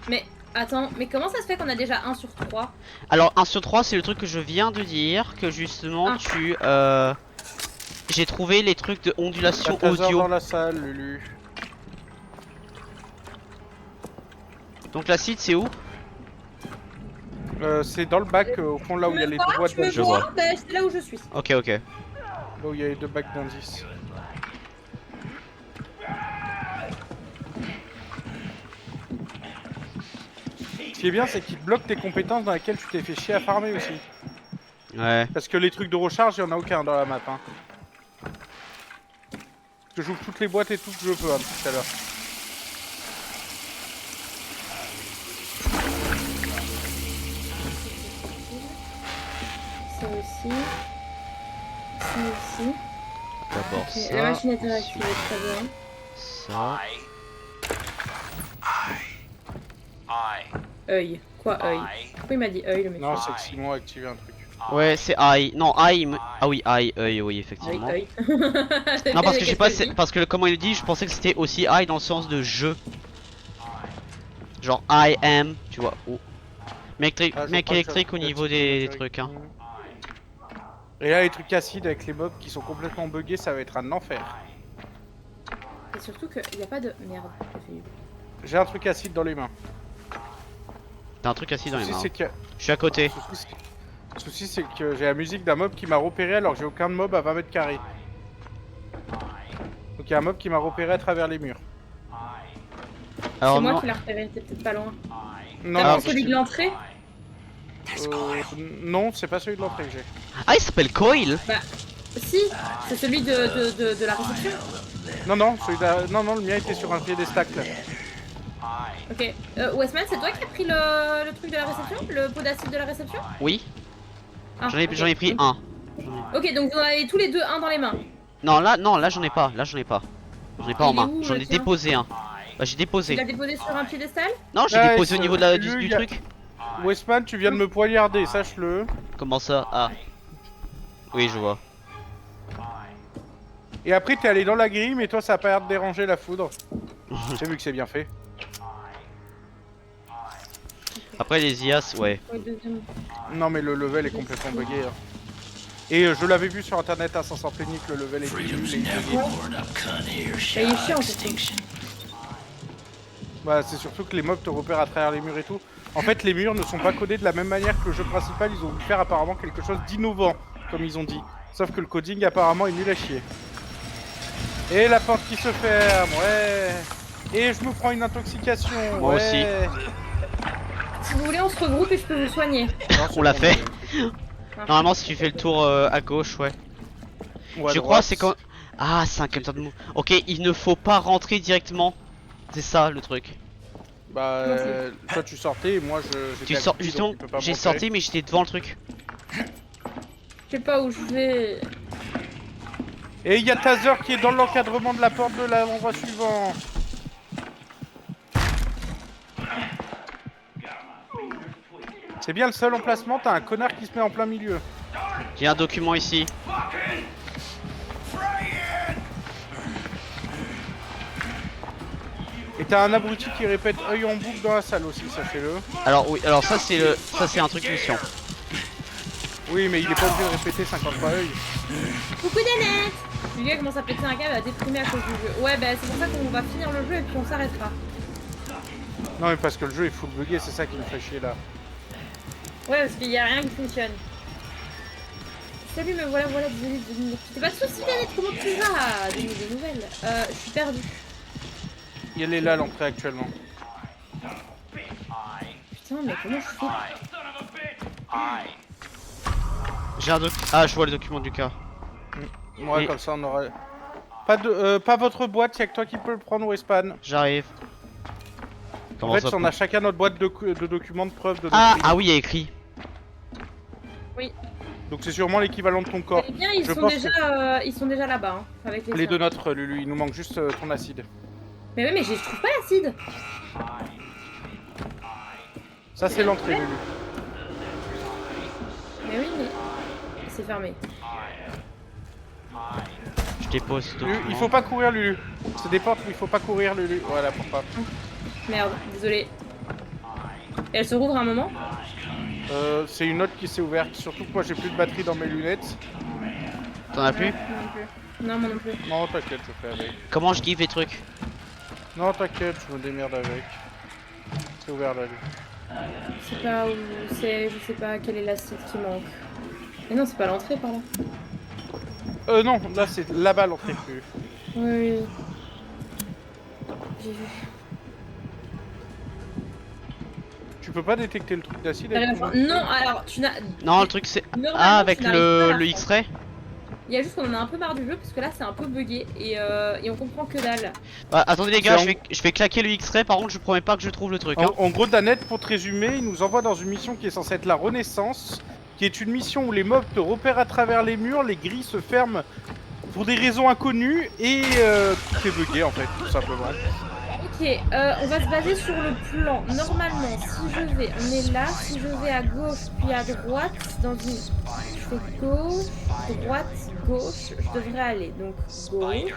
Mais attends, mais comment ça se fait qu'on a déjà 1 sur 3? Alors 1 sur 3, c'est le truc que je viens de dire, que justement Ah. j'ai trouvé les trucs de ondulation T'as Taser audio. dans la salle, Lulu. Donc l'acide c'est où? C'est dans le bac, au fond là où il y a les deux boîtes Tu me d'indices. Je vois vois. Bah, c'est là où je suis. Ok, ok. Là où il y a les deux bacs d'indices. Ce qui est bien, c'est qu'il te bloque tes compétences dans lesquelles tu t'es fait chier à farmer aussi. Ouais. Parce que les trucs de recharge, il y en a aucun dans la map. Hein. Parce que j'ouvre toutes les boîtes et tout que je peux hein, tout à l'heure. Ça aussi. Ça aussi. D'abord Ok, ça. la machine est activée, très bien. Ça. Œil. Quoi, œil? Pourquoi il m'a dit œil, le mec? Non, c'est que Simon a activé un truc. Ouais, c'est eye. Non, eye. Ah oui, eye, œil, oui, Œil, effectivement. œil. Non, parce que je sais pas, Qu'est-ce que parce que comment il le dit, je pensais que c'était aussi eye dans le sens de je. Genre I am, tu vois. Oh. Mec, Ah, je mec crois que électrique j'ai au niveau activé des direct. trucs, hein. Et là, les trucs acides avec les mobs qui sont complètement buggés, ça va être un enfer. Et surtout qu'il n'y a pas de... Merde, j'ai fait... J'ai un truc acide dans les mains. T'as un truc assis dans les Le mains. souci, c'est que... Je suis à côté. Le souci, c'est que j'ai la musique d'un mob qui m'a repéré alors que j'ai aucun mob à 20 mètres carrés. Donc il y a un mob qui m'a repéré à travers les murs. Alors C'est moi non, qui l'ai repéré, t'es peut-être pas loin. Non, T'as non, pris celui de l'entrée? non, c'est pas celui de l'entrée que j'ai. ah il s'appelle Coil. Bah, si, c'est celui de la réception. Non, non, non, non, le mien était sur un piédestal là. Ok, Westman, c'est toi qui as pris le truc de la réception? Le pot d'acide de la réception? Oui, Ah, j'en ai, ok. j'en ai pris un. Ok, donc vous en avez tous les deux un dans les mains. Non là j'en ai pas, là j'en ai pas. J'en ai pas en Il est main, où, j'en le ai tien déposé un. Bah j'ai Tu déposé. l'as déposé sur un piédestal? Non j'ai Ouais, déposé au c'est- niveau de la, lui, du il y a- truc. Westman, tu viens de me poignarder, sache-le. Comment ça? Ah. Oui je vois. Et après, t'es allé dans la grille, mais toi, ça a pas l'air de déranger la foudre. J'ai vu que c'est bien fait. Après les IAS, ouais. Ouais, deuxième. Non, mais le level est complètement bugué. Hein. Et je l'avais vu sur internet à Sens Clinique, le level est bugué. Bah, il est chiant, c'est tout. Bah, c'est surtout que les mobs te repèrent à travers les murs et tout. En fait, les murs ne sont pas codés de la même manière que le jeu principal. Ils ont voulu faire apparemment quelque chose d'innovant, comme ils ont dit. Sauf que le coding apparemment est nul à chier. Et la porte qui se ferme, ouais. Et je me prends une intoxication. Moi ouais. aussi. Si vous voulez, on se regroupe et je peux vous soigner. Non, c'est On l'a bon, fait. mais- Normalement si tu fais le tour à gauche, ouais. Ou à Je droite. crois c'est quand... Ah c'est un capteur de move. Ok, il ne faut pas rentrer directement. C'est ça le truc. Bah, toi tu sortais et moi j'étais Tu à sors côté, justement, donc tu peux pas me j'ai repérer. sorti mais j'étais devant le truc. Je sais pas où je vais. Et il y a Taser qui est dans l'encadrement de la porte de l'endroit suivant. C'est bien le seul emplacement, t'as un connard qui se met en plein milieu. J'ai un document ici. Et t'as un abruti qui répète œil en boucle dans la salle aussi, sachez-le. Alors oui, alors ça c'est un truc mission. Oui, mais il est pas obligé de répéter 50 fois œil. Coucou Danette! Julia commence à péter un câble, à déprimer à cause du jeu. Ouais, bah c'est pour ça qu'on va finir le jeu et puis on s'arrêtera. Non, mais parce que le jeu est full bugué, c'est ça qui me fait chier là. Ouais, parce qu'il y a rien qui fonctionne. Salut, me voilà, désolé de venir. C'est pas de soucis, Danette, comment tu vas? Des nouvelles. Je suis perdue. Il est là l'entrée actuellement. Putain, mais comment je fais? J'ai un doc... Ah je vois le document du cas. Ouais, Et- comme ça on aura. Pas votre boîte, y'a que toi qui peux le prendre, Wespan. J'arrive. En Comment fait, ça on a chacun notre boîte de documents de preuve de notre Ah, crime. ah oui, il y a écrit. Donc c'est sûrement l'équivalent de ton corps. Eh bien, ils Je sont pense déjà là-bas, hein, avec les Les tiens. deux nôtres, Lulu, il nous manque juste ton acide. Mais oui, mais je trouve pas l'acide. Ça c'est l'entrée, Lulu. Mais oui, mais c'est fermé. Je dépose ce Lulu, document. il faut pas courir, Lulu. C'est des portes où il faut pas courir, Lulu. Voilà, pourquoi. Merde, désolé. Et elle se rouvre un moment? C'est une autre qui s'est ouverte. Surtout que moi j'ai plus de batterie dans mes lunettes. T'en as plus? Non, non plus. Non, moi non plus. Non, t'inquiète, je fais avec. Comment je give les trucs? Non, t'inquiète, je me démerde avec. C'est ouvert là, Lulu. Je sais pas où c'est, je sais pas quelle est la site qui manque. Mais non, c'est pas l'entrée par là. Non, là c'est là-bas l'entrée plus. Oui, oui. J'ai vu. Tu peux pas détecter le truc d'acide Alors, non, alors tu n'as. Non, le truc c'est. Normalement, Ah, avec tu n'arrives pas à la le fin. X-ray. Il y a juste qu'on en a un peu marre du jeu parce que là c'est un peu bugué et on comprend que dalle. Bah, attendez les gars, C'est je vais claquer le X-ray. Par contre, je promets pas que je trouve le truc. Hein. En gros, Danette, pour te résumer, il nous envoie dans une mission qui est censée être la Renaissance, qui est une mission où les mobs te repèrent à travers les murs, les grilles se ferment pour des raisons inconnues et tout est bugué en fait, tout simplement. Ok, on va se baser sur le plan. Normalement, si je vais, on est là, si je vais à gauche puis à droite, dans une. Je fais gauche, droite, gauche, je devrais aller. Donc gauche.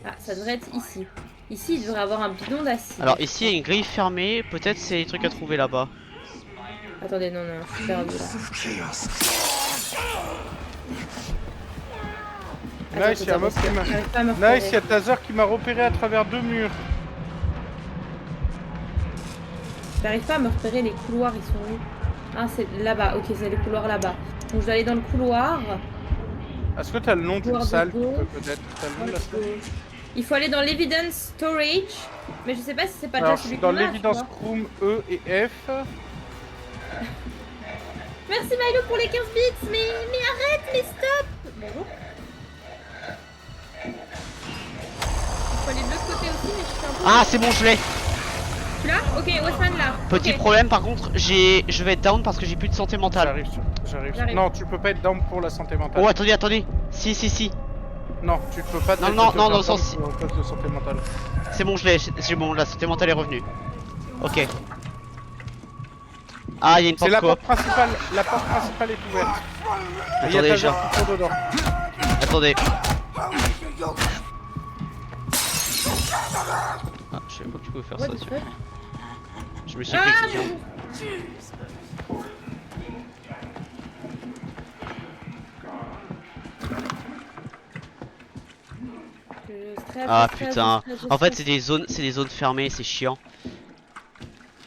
Ah, ça devrait être ici. Ici, il devrait avoir un bidon d'acide. Alors ici il y a une grille fermée. Peut-être c'est les trucs à trouver là-bas. Attendez, non, non, je suis perdue là. Nice, il y a un mob qui m'a. J'arrive pas à me Nice, il y repérer. a Tazer qui m'a repéré à travers 2 murs. J'arrive pas à me repérer, les couloirs ils sont où? Ah, c'est là-bas, ok, c'est les couloirs là-bas. Donc je dois aller dans le couloir. Est-ce que t'as le nom d'une Couloir de salle qui gauche. peut peut-être. T'as le nom de la salle? Il faut aller dans l'evidence storage, mais je sais pas si c'est pas Alors, déjà je celui suis dans qu'on a, tu l'évidence vois. room E et F. Merci Milo pour les 15 bits, mais arrête, mais stop. Bonjour. Il faut aller de l'autre côté aussi, mais je suis un peu... Ah, c'est bon, je l'ai. Tu l'as? Ok, Westman là. Petit Ok. problème par contre, je vais être down parce que j'ai plus de santé mentale. J'arrive. J'arrive. Non, tu peux pas être down pour la santé mentale. Oh, attendez. Si. Non, tu peux pas. Non, te- non, te non, faire dans le down sens- pour cause de santé mentale. C'est bon, je l'ai. C'est bon, la santé mentale est revenue. Ok. Ah, il y a une C'est porte la coop. porte principale. La porte principale est ouverte. Et il y a Attendez, Tazer genre. qui court dedans. Attendez. Ah, je savais pas que tu pouvais faire What ça. the Dessus. fuck? Je me suis Ah, fait cliquer. bonjour. Je stresse, Ah je stresse, putain. je stresse, je En fait, stresse. c'est des zones fermées, c'est chiant.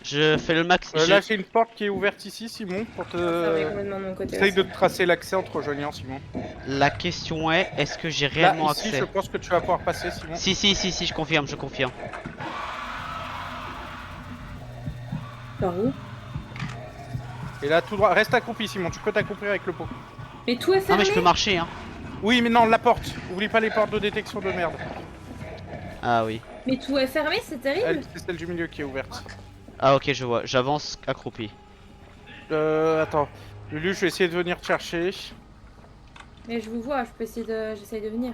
Je fais le max. Là, j'ai une porte qui est ouverte ici, Simon, pour Ça va te. complètement de mon côté. Essaye de aussi. te tracer l'accès en te rejoignant, Simon. La question est, est-ce que j'ai Là, réellement ici, accès? je pense que tu vas pouvoir passer, Simon. Si, je confirme. Par où? Et là, tout droit. Reste accroupi, Simon. Tu peux t'accouplir avec le pot. Mais tout est Non fermé. mais je peux marcher hein. Oui, mais non, la porte. Oublie pas les portes de détection de merde. Ah oui. Mais tout est fermé, c'est terrible. C'est celle du milieu qui est ouverte. Ah ok, je vois. J'avance accroupi. Attends. Lulu, je vais essayer de venir te chercher. Mais je vous vois, je peux essayer de, j'essaye de venir.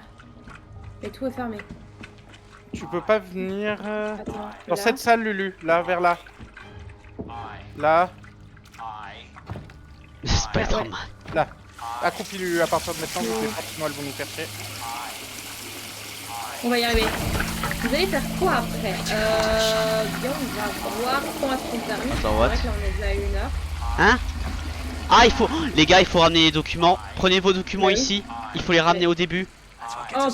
Mais tout est fermé. Tu peux pas venir Attends. dans là. cette salle, Lulu. Là, vers là. Là. Spider-Man. Là. Accroupi, Lulu, à partir de maintenant, vous pouvez pas, sinon elles vont nous faire chier. On va y arriver. Vous allez faire quoi après Bien, on va voir quand est-ce qu'on termine. C'est Attends, what? vrai que là on est déjà à 1 heure. Hein? Ah il faut... Les gars, il faut ramener les documents. Prenez vos documents Oui. ici. Il faut les ramener au début. Oh,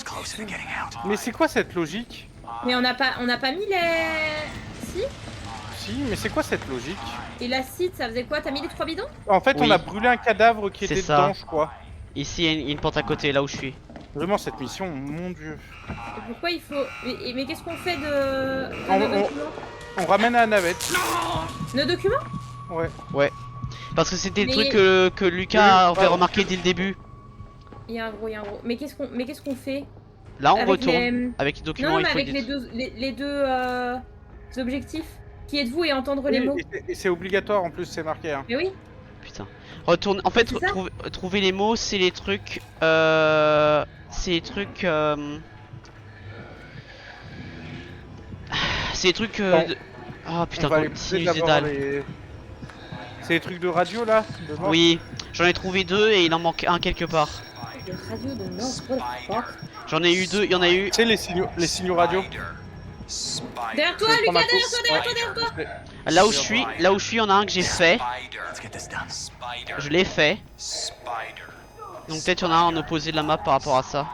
Mais c'est quoi cette logique? mais on n'a pas mis les... Si. Si, mais c'est quoi cette logique? Et l'acide, ça faisait quoi? T'as mis les 3 bidons? En fait, Oui. on a brûlé un cadavre qui C'est était ça. dedans, je crois. Ici, il y a une porte à côté, là où je suis. Vraiment, cette mission, mon dieu. Et pourquoi il faut... Mais qu'est-ce qu'on fait de On- nos on- documents? On ramène à la navette. Nos documents? Ouais. Parce que c'était le Mais- truc que Lucas avait remarqué dès le début. Il y a un gros, il y a un gros. Mais qu'est-ce qu'on fait? Là, on Avec retourne. les- Avec les documents, Non, il mais faut avec les deux objectifs. Qui êtes-vous et entendre les Oui, mots? et c'est obligatoire en plus, c'est marqué. Hein. Mais oui. Putain. Retourne. En fait, C'est ça trouver les mots, c'est les trucs. C'est les trucs. C'est les trucs. Bon. Ah putain, On va aller comment poser sinus d'abord édal. les... C'est les trucs de radio là de mort. Oui, j'en ai trouvé deux et il en manque un quelque part. Des radios de mort, what the fuck? J'en ai eu deux, il y en a eu. Tu sais, les signaux radio. Derrière toi, Je vais Lucas, prendre un derrière coup. toi, derrière toi, derrière toi! Ouais. Là où je suis, il y en a un que j'ai fait. Je l'ai fait. Donc peut-être il y en a un en opposé de la map par rapport à ça.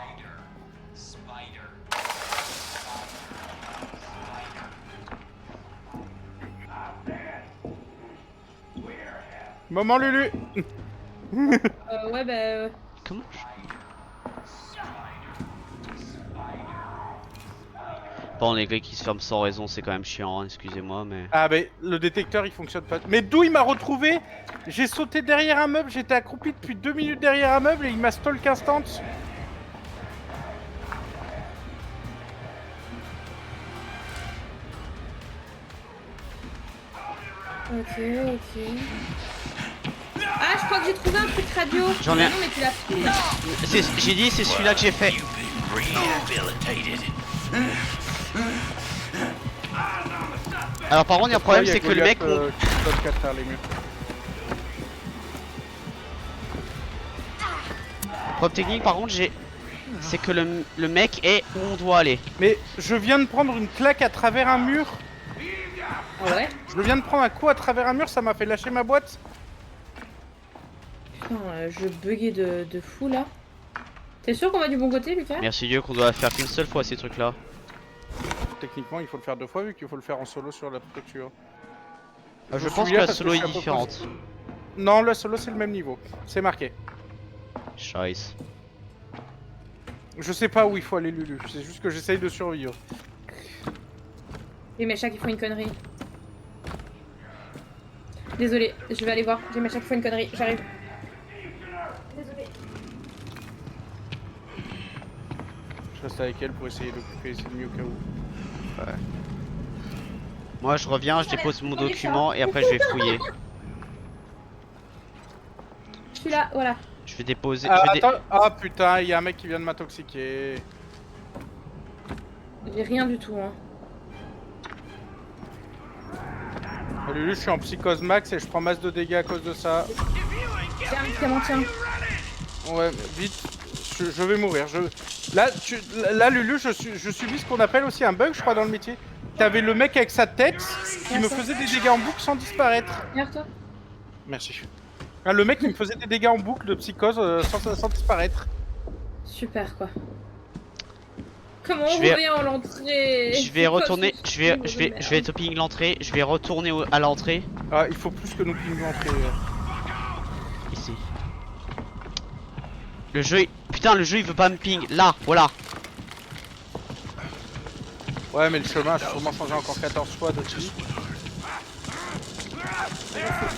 Moment Lulu. Ouais, bah. Comment Bon, les gars qui se ferment sans raison, c'est quand même chiant, hein, excusez-moi, mais... Ah mais le détecteur il fonctionne pas. Mais d'où il m'a retrouvé? J'ai sauté derrière un meuble, j'étais accroupi depuis 2 minutes derrière un meuble et il m'a stalk instant. Ok, ok. Ah, je crois que j'ai trouvé un truc radio. J'en ai un. Non, mais tu l'as pris. J'ai dit, c'est celui-là que j'ai fait. Alors par contre, il y a un problème, Ouais, y a c'est que le mec... Goliath, qui stalk à travers les murs. Problème technique, par contre, c'est que le mec est où on doit aller. Mais je viens de prendre une claque à travers un mur. Ah ouais? Je viens de prendre un coup à travers un mur, ça m'a fait lâcher ma boîte. Putain, je buguais de fou là. T'es sûr qu'on va du bon côté, Lucas? Merci Dieu qu'on doit faire qu'une seule fois ces trucs-là. Techniquement, il faut le faire 2 fois vu qu'il faut le faire en solo sur la structure. Je pense que la solo est différente. Non, la solo c'est le même niveau. C'est marqué. Scheiße. Je sais pas où il faut aller, Lulu. C'est juste que j'essaye de survivre. J'ai mes chats qui font une connerie. Désolé, je vais aller voir. J'ai mes chats qui font une connerie. J'arrive. Désolé. Je reste avec elle pour essayer d'occuper les ennemis au cas où. Ouais. Moi je reviens, je dépose mon document et après je vais fouiller. Je suis là, voilà. Je vais déposer... Ah, je vais dé- attends. Ah putain, il y a un mec qui vient de m'intoxiquer. J'ai rien du tout, hein. Oh, Lulu, je suis en psychose max et je prends masse de dégâts à cause de ça. Tiens, médicament, tiens. Ouais, vite. Je vais mourir. Là, Lulu, je subis ce qu'on appelle aussi un bug, je crois, dans le métier. T'avais le mec avec sa tête qui me faisait des dégâts en boucle sans disparaître. Regarde toi. Merci. Ah, le mec qui me faisait des dégâts en boucle de psychose sans disparaître. Super quoi. Comment Je on vais- revient en l'entrée? Je vais retourner, je vais topping l'entrée, je vais retourner à l'entrée. Ah, il faut plus que nous ping l'entrée. Ici. Le jeu, putain le jeu il veut pas me ping, là, voilà. Ouais, mais le chemin, j'ai sûrement changé encore 14 fois depuis.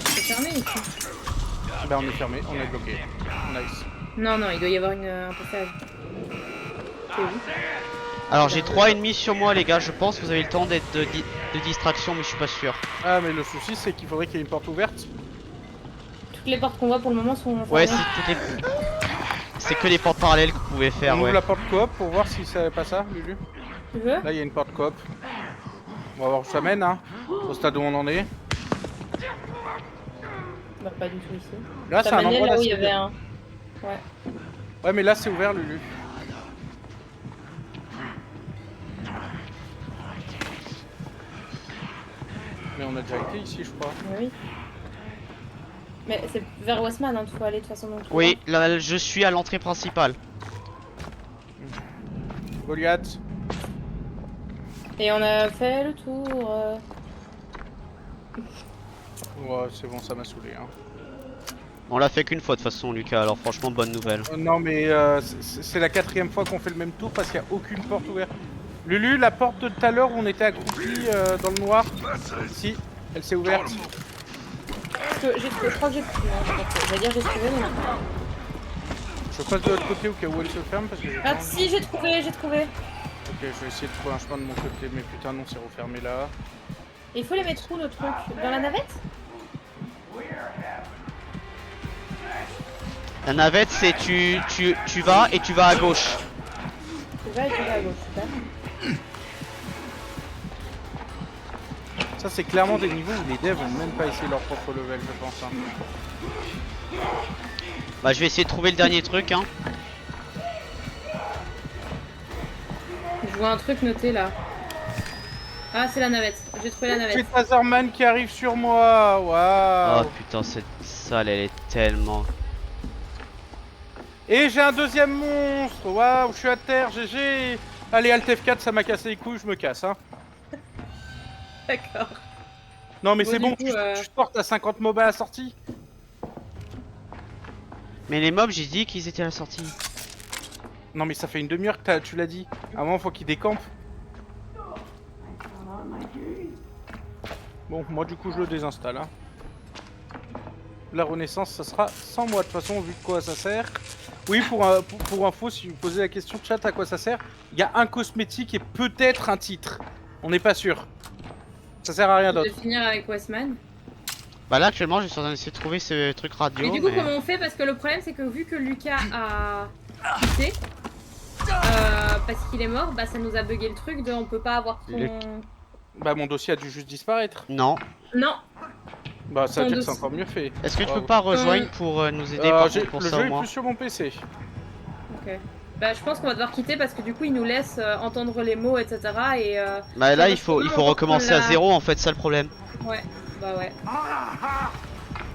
C'est fermé ici. Ben, on est fermé, on est bloqué. Nice. Non, non, il doit y avoir un passage. C'est où? Alors j'ai 3 ennemis sur moi les gars, je pense que vous avez le temps d'être de distraction mais je suis pas sûr. Ah, mais le souci, c'est qu'il faudrait qu'il y ait une porte ouverte. Toutes les portes qu'on voit pour le moment sont Ouais, fermées. c'est que les portes parallèles que vous pouvez faire, On ouvre ouais. la porte coop pour voir si ça pas ça, Lulu. Tu veux? Là, il y a une porte coop. On va voir où ça mène, hein. Au stade où on en est. Bah pas du tout ici. Là, c'est Ça un menait endroit là où il y d'acide. avait un... Ouais. Ouais, mais là, c'est ouvert, Lulu. Mais on a déjà été ici, je crois. Oui. Mais c'est vers Westman, hein, tu faut aller de toute façon. Donc, Oui, là je suis à l'entrée principale. Goliath. Et on a fait le tour. Ouais, c'est bon, ça m'a saoulé. Hein. On l'a fait qu'une fois de toute façon Lucas, alors franchement bonne nouvelle. Non, mais c'est la 4ème fois qu'on fait le même tour parce qu'il n'y a aucune porte ouverte. Lulu, la porte de tout à l'heure où on était accroupi dans le noir. Si, elle s'est ouverte. Je crois que j'ai... Non, je vais dire j'ai trouvé, mais non. Je passe de l'autre côté au cas où elle se ferme parce que j'ai pas Ah envie. si, j'ai trouvé. Ok, je vais essayer de trouver un chemin de mon côté, mais putain non, c'est refermé là. Et il faut les mettre où nos trucs? Dans la navette? La navette c'est tu vas et tu vas à gauche. Tu vas et tu vas à gauche, super. Ça, c'est clairement des niveaux où les devs ont même pas essayé leur propre level, je pense. Hein. Bah je vais essayer de trouver le dernier truc hein. Je vois un truc noté là. Ah, c'est la navette. J'ai trouvé la C'est navette. Tazerman qui arrive sur moi. Waouh. Oh putain cette salle elle est tellement... Et j'ai un deuxième monstre. Waouh, je suis à terre, GG. Allez, Alt F4, ça m'a cassé les couilles, je me casse. Hein. D'accord. Non, mais Bon, c'est du bon, coup, tu sors, t'as 50 mobs à la sortie. Mais les mobs, j'ai dit qu'ils étaient à la sortie. Non mais ça fait une demi-heure que tu l'as dit. À un moment faut qu'ils décampent. Bon, moi du coup je le désinstalle. Hein. La renaissance, ça sera sans moi de toute façon, vu de quoi ça sert. Oui, pour info, si vous posez la question chat à quoi ça sert, il y a un cosmétique et peut-être un titre. On n'est pas sûr. Ça sert à rien Je vais d'autre. finir avec Westman. Bah là actuellement je suis en train d'essayer de trouver ce truc radio. Et du coup, mais- comment on fait? Parce que le problème, c'est que vu que Lucas a quitté, parce qu'il est mort, bah ça nous a bugué le truc de on peut pas avoir son... Bah mon dossier a dû juste disparaître. Non. Non, Bah ça veut Ton dire que c'est dossier. encore mieux fait. Est-ce que tu Bravo. peux pas rejoindre pour nous aider par contre pour le ça jeu au est moins? plus sur mon PC. ok. Bah je pense qu'on va devoir quitter parce que du coup, il nous laisse entendre les mots, etc. Et Bah là ça il faut reste vraiment recommencer à la- zéro en fait, ça le problème. ouais, bah ouais.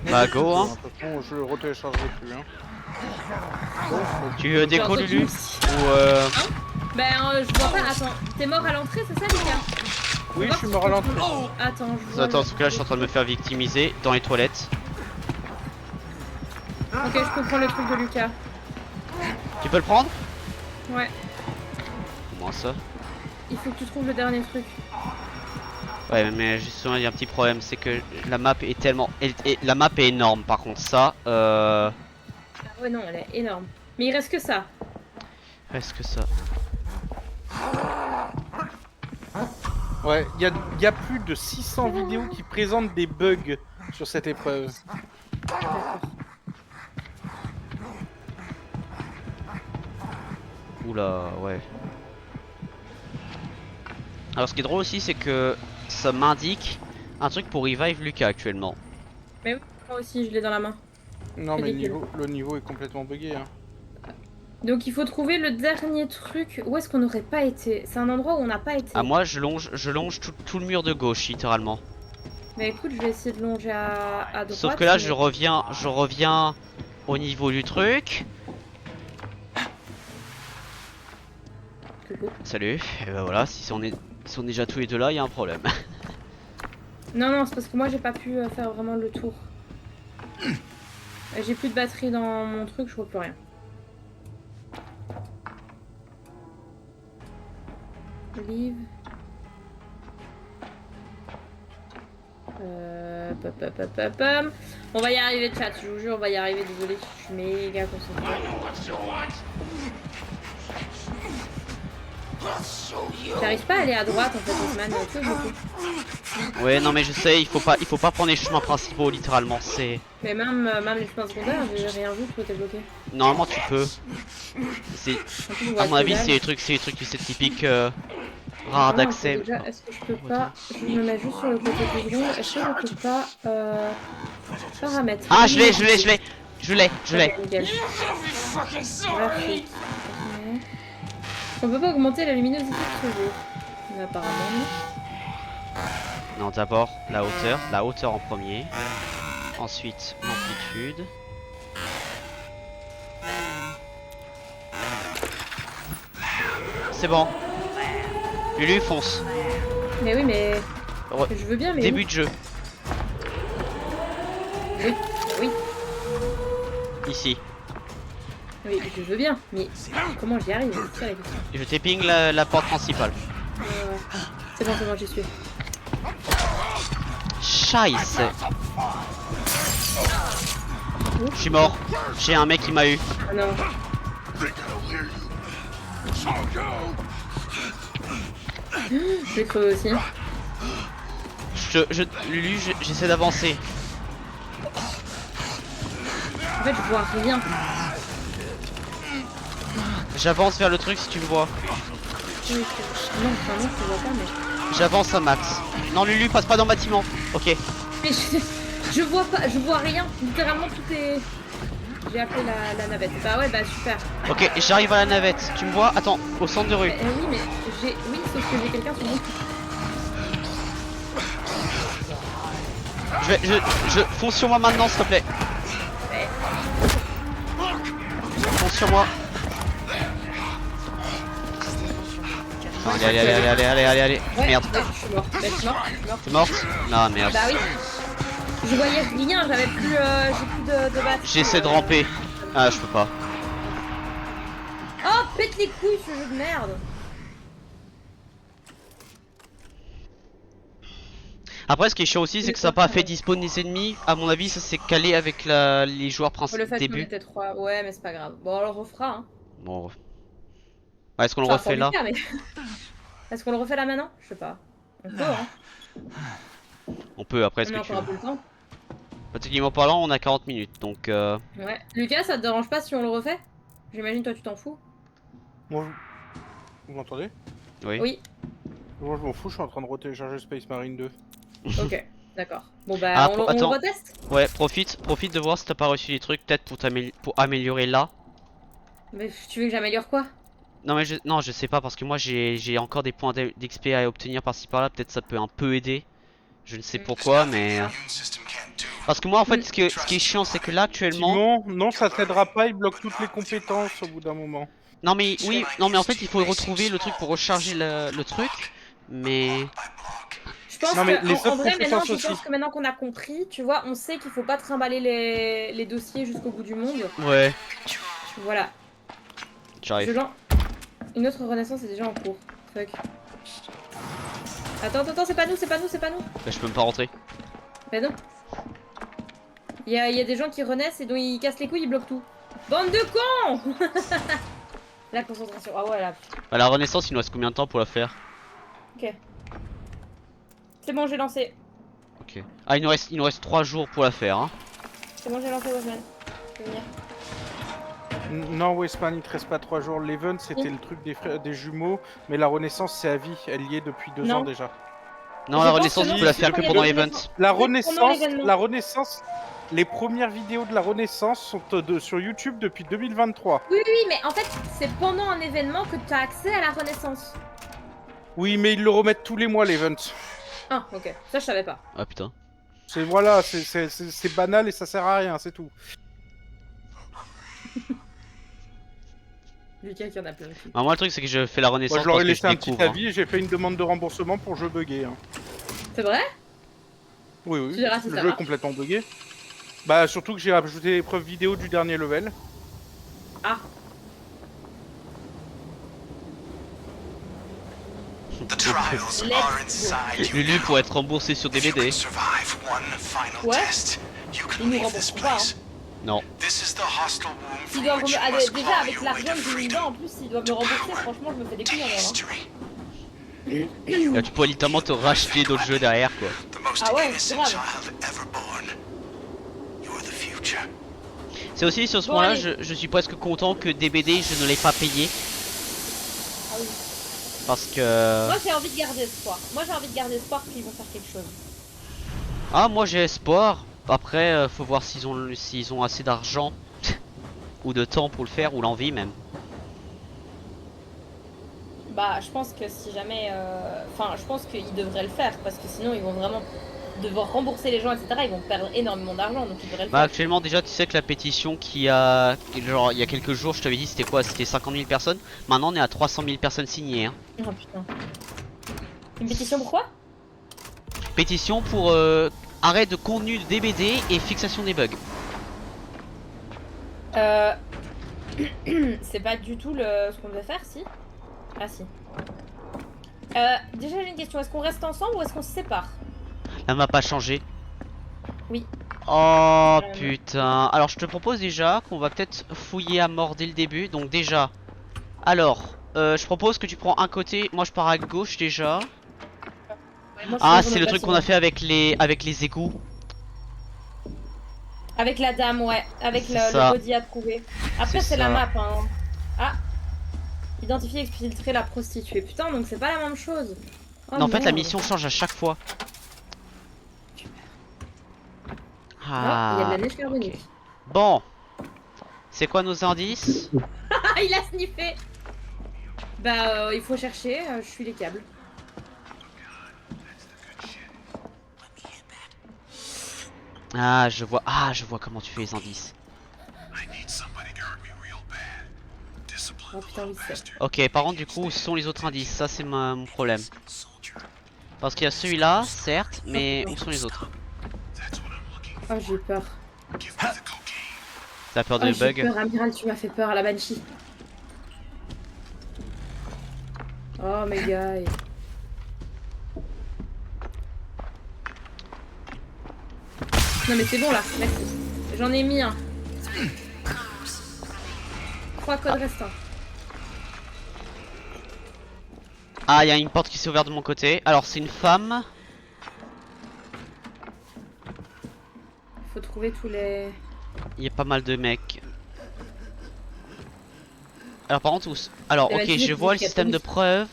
Bah go hein. De toute façon, je le retéléchargerai plus. Hein. Bon, Tu décolles Genre, Lulu toi, ou Ben je vois pas, attends, t'es mort à l'entrée, c'est ça Lucas? oui, je suis mort à l'entrée. Attends, je vois. Attends, parce que là je suis en train de me faire victimiser dans les toilettes. Ok, je comprends le truc de Lucas. Tu peux le prendre? Ouais, Comment ça? il faut que tu trouves le dernier truc. Ouais mais justement il y a un petit problème, c'est que la map est tellement... la map est énorme par contre ça, Ah ouais non, elle est énorme. Mais il reste que ça. Est-ce que ça... Ouais, il y a plus de 600 vidéos qui présentent des bugs sur cette épreuve. Oula, ouais. Alors ce qui est drôle aussi c'est que ça m'indique un truc pour revive Lucas actuellement. Mais oui, moi aussi, je l'ai dans la main. Non mais Ridicule. le niveau est complètement bugué. Hein. Donc il faut trouver le dernier truc. Où est-ce qu'on n'aurait pas été? C'est un endroit où on n'a pas été. Ah moi je longe tout le mur de gauche littéralement. Mais écoute, je vais essayer de longer à droite. Sauf que là mais- je reviens au niveau du truc. Coucou. Salut, et ben voilà, si on est déjà tous les deux là, il y a un problème. Non, non, c'est parce que moi j'ai pas pu faire vraiment le tour. J'ai plus de batterie dans mon truc, je vois plus rien. Olive. Pam. On va y arriver, chat, je vous jure, on va y arriver. Désolé, je suis méga concentrée. T'arrives pas à aller à droite en fait, Osman, tu vois, beaucoup. Ouais non mais je sais, il faut pas prendre les chemins principaux littéralement, c'est... Mais même les chemins secondaires, j'ai rien vu, tout était bloqué. Normalement tu peux. C'est... En plus, on À voit mon que avis dalle. c'est les trucs c'est typiques rares Ah, d'accès. déjà, est-ce que je peux pas... Je me mets juste sur le côté du grille. Est-ce que je peux pas... paramètres. Ah je l'ai. Ok, nickel. Graphique. Ok. On peut pas augmenter la luminosité de ce jeu. Mais apparemment, non. Non d'abord la hauteur en premier. Ensuite l'amplitude. C'est bon. Lulu fonce. Mais oui, mais... Re- Je veux bien, mais... Début de jeu. Oui, oui, Ici. oui, je veux bien, mais comment j'y arrive? C'est ça la question. Je t'épingle la porte principale. C'est bon, j'y suis. Scheiße. Je suis mort. J'ai un mec qui m'a eu. Ah non. Je vais crever aussi. Lulu, j'essaie d'avancer. En fait, je vois rien. J'avance vers le truc si tu me vois. Oui, non, enfin, non, je vois pas, mais... J'avance à max. Non, Lulu, passe pas dans le bâtiment. Ok. Mais je vois pas, je vois rien. Littéralement, tout est... J'ai appelé la navette. Bah ouais, bah super. Ok, j'arrive à la navette. Tu me vois? Attends, au centre de rue. Oui, mais j'ai... Oui, sauf que j'ai quelqu'un sur mon... Je fonce sur moi maintenant, s'il te plaît. Ouais. Fonce sur moi. Non, allez. Ouais, Merde. ouais, je suis morte. Bah, je suis morte. T'es morte? Non, merde. Bah oui. Je voyais rien, j'avais plus... j'ai plus de batterie. J'essaie de ramper. Ah, je peux pas. Oh, pète les couilles ce jeu de merde. Après, ce qui est chiant aussi, c'est que ça n'a pas fait despawn les ennemis. À mon avis, ça s'est calé avec les joueurs Le principaux fait qu'on début. était 3, ouais, mais c'est pas grave. Bon, on le refera, hein. Bon. Ouais, est-ce qu'on le Enfin, refait sans là? Lucas, mais... Est-ce qu'on le refait là maintenant? Je sais pas. On peut, hein. On peut, après, On est-ce a que tu encore un veux? peu le temps. Pratiquement parlant, on a 40 minutes, donc Ouais. Lucas, ça te dérange pas si on le refait? J'imagine toi tu t'en fous. Moi, vous m'entendez? oui. Oui. Moi, je m'en fous, je suis en train de retélécharger Space Marine 2. Ok. D'accord. Bon bah Ah, on le attends. reteste. Ouais, profite de voir si t'as pas reçu des trucs, peut-être pour améliorer là. Mais tu veux que j'améliore quoi? Non mais non, je sais pas parce que moi j'ai encore des points d'XP à obtenir par-ci par-là, peut-être ça peut un peu aider. Je ne sais pourquoi, mais The immune system can't do. parce que moi en fait ce qui est chiant c'est que là actuellement, Timon, non, ça t'aidera pas, il bloque toutes les compétences au bout d'un moment. non mais oui, non mais en fait il faut retrouver le truc pour recharger le truc, mais Je pense Non, mais que les en autres vrai maintenant, compétences je aussi. pense que maintenant qu'on a compris, tu vois, on sait qu'il faut pas trimballer les dossiers jusqu'au bout du monde. ouais, Voilà. Je j'arrive. lance. Une autre renaissance est déjà en cours. Fuck. Attends, c'est pas nous. Bah, je peux même pas rentrer. Bah non. Il y a des gens qui renaissent et dont ils cassent les couilles, ils bloquent tout. Bande de cons. La concentration. Ah ouais, là. Bah, la renaissance il nous reste combien de temps pour la faire? Ok. C'est bon, j'ai lancé. Ok. Ah il nous reste 3 jours pour la faire hein. C'est bon, j'ai lancé Westman. Je vais venir. Non, Westman, il te reste pas 3 jours. L'event, c'était le truc des jumeaux, mais la renaissance, c'est à vie. Elle y est depuis 2 Non. ans déjà. Non, Je la pense renaissance que tu non, peux la c'est faire quand que il y a pendant des Event. renaissances. La Pendant renaissance, l'événement. les premières vidéos de la renaissance sont sur YouTube depuis 2023. Oui, mais en fait, c'est pendant un événement que tu as accès à la renaissance. Oui, mais ils le remettent tous les mois, l'event. Ah, ok. Ça, je savais pas. Ah putain. C'est voilà, c'est banal et ça sert à rien, c'est tout. Lucas qui en a plein le cul. Ah, moi le truc c'est que je fais la Moi, renaissance je leur ai parce que laissé je un petit découvre. Hein. avis et j'ai fait une demande de remboursement pour jeu buggé. Hein. C'est vrai? Oui, oui. Tu verras si Le ça jeu est marche. complètement buggé. Bah, surtout que j'ai ajouté les preuves vidéo du dernier level. Ah. The trials Let's are go. inside you Lulu now. pour être remboursé sur If you DVD. can survive one final Ouais. test, you can Ils nous leave remboursent this pas, hein. place. Non. This is the hostile womb S'ils from doivent which you ah, must déjà claw avec your way l'argent to que j'ai mis dedans, freedom, en plus s'ils doivent me rembourser, franchement je me fais des to couilles en or, hein. history. Là, tu pourrais littéralement te racheter d'autres jeux derrière quoi. The most Ah ouais, innocent grave. child ever born. You're the future. C'est aussi sur ce Bon, point-là, allez. je suis presque content que DBD je ne l'ai pas payé. Ah oui. Parce que. Moi j'ai envie de garder espoir. Moi j'ai envie de garder espoir qu'ils vont faire quelque chose. Ah, moi j'ai espoir. Après, faut voir s'ils ont assez d'argent ou de temps pour le faire ou l'envie même. Bah je pense que si jamais... Enfin je pense qu'ils devraient le faire parce que sinon ils vont vraiment devoir rembourser les gens etc. Ils vont perdre énormément d'argent donc ils devraient le Bah faire. actuellement déjà tu sais que la pétition qui a genre il y a quelques jours je t'avais dit c'était quoi, c'était 50 000 personnes. Maintenant on est à 300 000 personnes signées hein. Oh putain. Une pétition pourquoi? Pétition pour arrêt de contenu de DBD et fixation des bugs. C'est pas du tout ce qu'on devait faire si? Ah si. Déjà j'ai une question, est-ce qu'on reste ensemble ou est-ce qu'on se sépare? La map a changé. Oui. Oh putain. Alors je te propose déjà qu'on va peut-être fouiller à mort dès le début. Donc déjà. Alors, je propose que tu prends un côté, moi je pars à gauche déjà. Ouais, moi, je Ah suis c'est le dans truc le qu'on a bâtiment. fait avec les égouts. Avec la dame, ouais. Avec C'est le ça. body à trouver. Après, C'est c'est la ça. map. Hein. Ah. Identifier, exfiltrer la prostituée. Putain, donc c'est pas la même chose. Oh, Non, en fait la merde. mission change à chaque fois. Ah, il y a de Ah. la neige carbonique. Bon. C'est quoi nos indices? Ah, il a sniffé. Bah, il faut chercher. Je suis les câbles. Ah je vois comment tu fais les indices. I need somebody to hurt me real bad. Discipline Oh putain, oui, c'est. bastard. Ok, par contre du coup où sont les autres indices? Ça c'est mon problème. Soldier. Parce qu'il y a celui-là, certes, mais où sont les autres? That's what I'm looking for. Oh, j'ai eu peur. Give me the cocaine. T'as peur Oh, de j'ai bugs? peur, Amiral, tu m'as fait peur à la Banshee. Oh, mes gars. Non, mais c'est bon là, merci. J'en ai mis un. 3 codes restants. Ah, il y a une porte qui s'est ouverte de mon côté. Alors, c'est une femme. Faut trouver tous les. Il y a pas mal de mecs. Alors, par contre, alors, Eh ben, ok, tu je sais, vois le c'est système de preuve.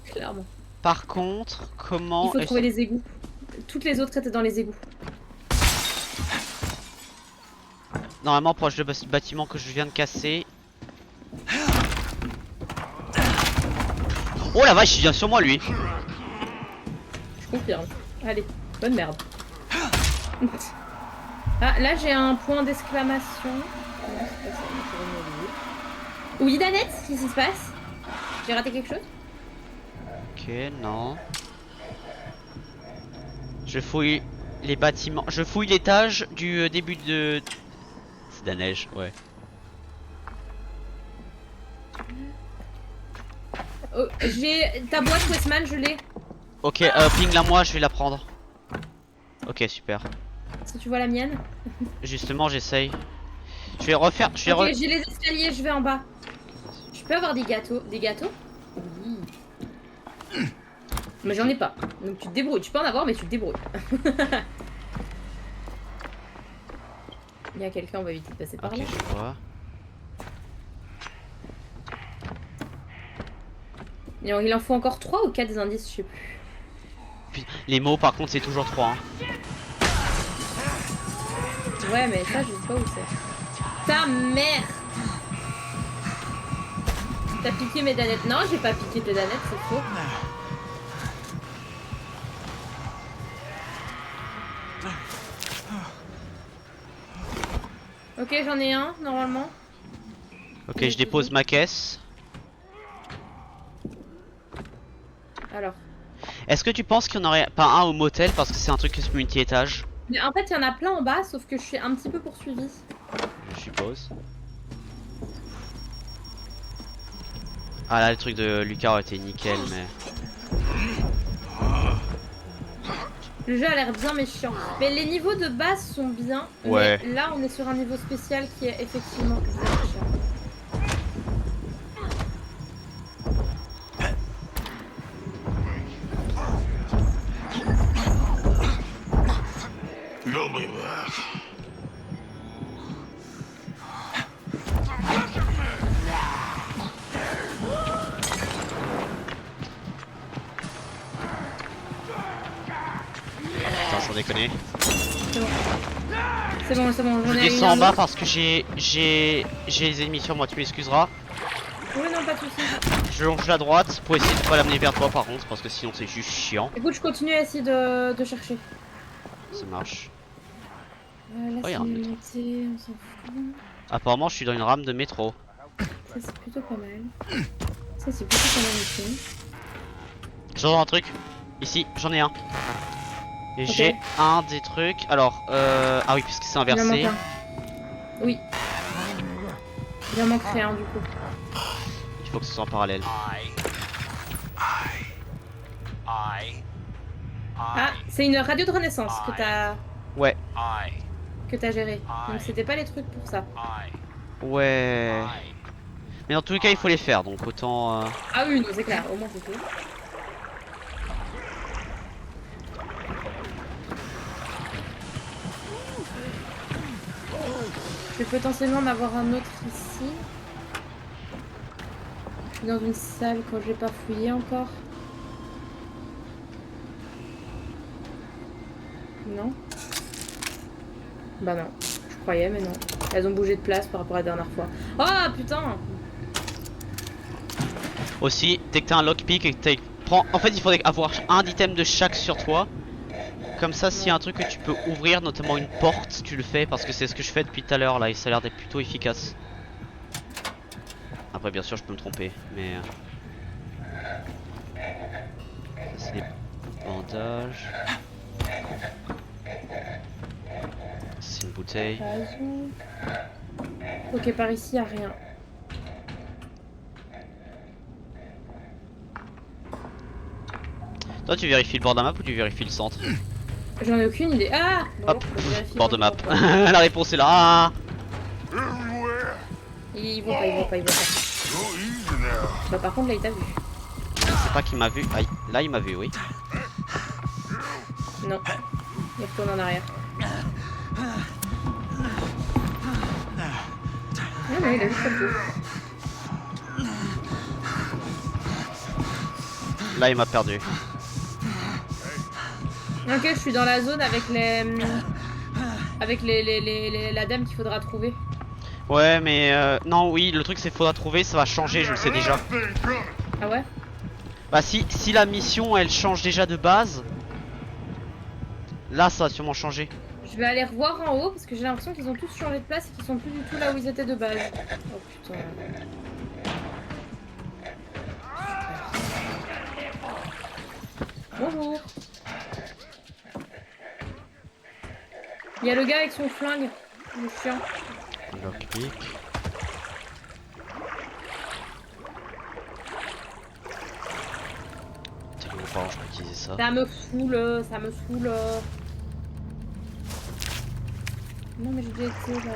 Clairement. Par contre, comment Il faut est-ce- trouver les égouts. Toutes les autres étaient dans les égouts. Normalement, proche de bâtiment que je viens de casser. Oh la vache, il vient sur moi lui. Je confirme. Allez, bonne merde. Ah, là j'ai un point d'exclamation. Non, c'est pas ça, c'est vraiment oublié. Oui, Danette, qu'est-ce qui se passe? J'ai raté quelque chose? Ok, non. Je fouille les bâtiments. Je fouille l'étage du début de. C'est de la neige, ouais. Oh, j'ai ta boîte Westman, je l'ai. Ok, ping la moi, je vais la prendre. Ok, super. Si tu vois la mienne. Justement, j'essaye. Je vais refaire. Ok, j'ai les escaliers, je vais en bas. Je peux avoir des gâteaux? Des gâteaux? Oui. Mais j'en ai pas. Donc tu te débrouilles. Tu peux en avoir, mais tu te débrouilles. Il y a quelqu'un, on va éviter de passer par Ok, là. je vois. Et il en faut encore 3 ou 4 indices, je sais plus. Putain, les mots, par contre, c'est toujours 3. Hein. Ouais, mais ça, je sais pas où c'est. Ta mère! T'as piqué mes danettes. Non, j'ai pas piqué tes danettes, c'est faux. Ok, j'en ai un, normalement. Ok, je dépose ma caisse. Alors. Est-ce que tu penses qu'il n'y en aurait pas un au motel parce que c'est un truc qui se multi-étage? Mais en fait, il y en a plein en bas, sauf que je suis un petit peu poursuivie. Je suppose. Ah là, le truc de Lucas aurait été nickel, mais. Le jeu a l'air bien méchant. Mais les niveaux de base sont bien. Ouais. Mais là, on est sur un niveau spécial qui est effectivement bien méchant. You'll be back. Attends, sans déconner. C'est bon, c'est bon, j'en Je ai descends en une bas autre. parce que j'ai les ennemis sur moi, tu m'excuseras. Oui, non, pas de soucis. Je longe la droite pour essayer de pas l'amener vers toi par contre, parce que sinon c'est juste chiant. Écoute, je continue à essayer de chercher. Ça marche. Là, Oh, y a c'est un une métro. montée, on s'en fout. Apparemment, je suis dans une rame de métro. Ça, c'est plutôt pas mal. Ça, c'est plutôt pas mal ici. J'entends un truc. Ici, j'en ai un. Et Ok. j'ai un des trucs. Alors, ah oui, puisque c'est Il en manque inversé. un. Oui. Il en manquerait un, du coup. Il faut que ce soit en parallèle. Ah, c'est une radio de renaissance Ouais, que t'as géré. Donc, c'était pas les trucs pour ça. ouais. Mais dans tous les cas, il faut les faire, donc autant. Ah oui, non, c'est clair. Au moins, c'est tout. Je vais potentiellement en avoir un autre ici. Je suis dans une salle quand j'ai pas fouillé encore. Non? Bah non. Je croyais, mais non. Elles ont bougé de place par rapport à la dernière fois. Oh putain! Aussi, dès que t'as un lockpick et que t'as. En fait, il faudrait avoir un item de chaque sur toi. Comme ça, s'il y a un truc que tu peux ouvrir, notamment une porte, tu le fais parce que c'est ce que je fais depuis tout à l'heure là et ça a l'air d'être plutôt efficace. Après, bien sûr, je peux me tromper, mais. Ça, c'est les bandages. C'est une bouteille. Raison. Ok, par ici, y a rien. Toi, tu vérifies le bord de la map ou tu vérifies le centre? J'en ai aucune idée. Ah bon, Hop, je vérifie bord de map. quand même. La réponse est là. Ah Everywhere. Ils vont pas, ils vont pas, ils vont pas. Go easy now. Bah par contre là il t'a vu. Je sais pas qui m'a vu. Aïe, là il m'a vu, oui. Non. Il retourne en arrière. Non mais il a juste pas vu. Là il m'a perdu. Ok, je suis dans la zone avec les... Avec la dame qu'il faudra trouver. Ouais, mais non, oui, le truc c'est qu'il faudra trouver, ça va changer, je le sais déjà. Ah ouais? Bah si la mission elle change déjà de base, là ça va sûrement changer. Je vais aller revoir en haut parce que j'ai l'impression qu'ils ont tous changé de place et qu'ils sont plus du tout là où ils étaient de base. Oh putain. Bonjour. Il y a le gars avec son flingue. Le chien. Lockpick. C'est bon, pardon, je peux utiliser ça. Ça me saoule, ça me saoule. Non mais j'ai déjà été là.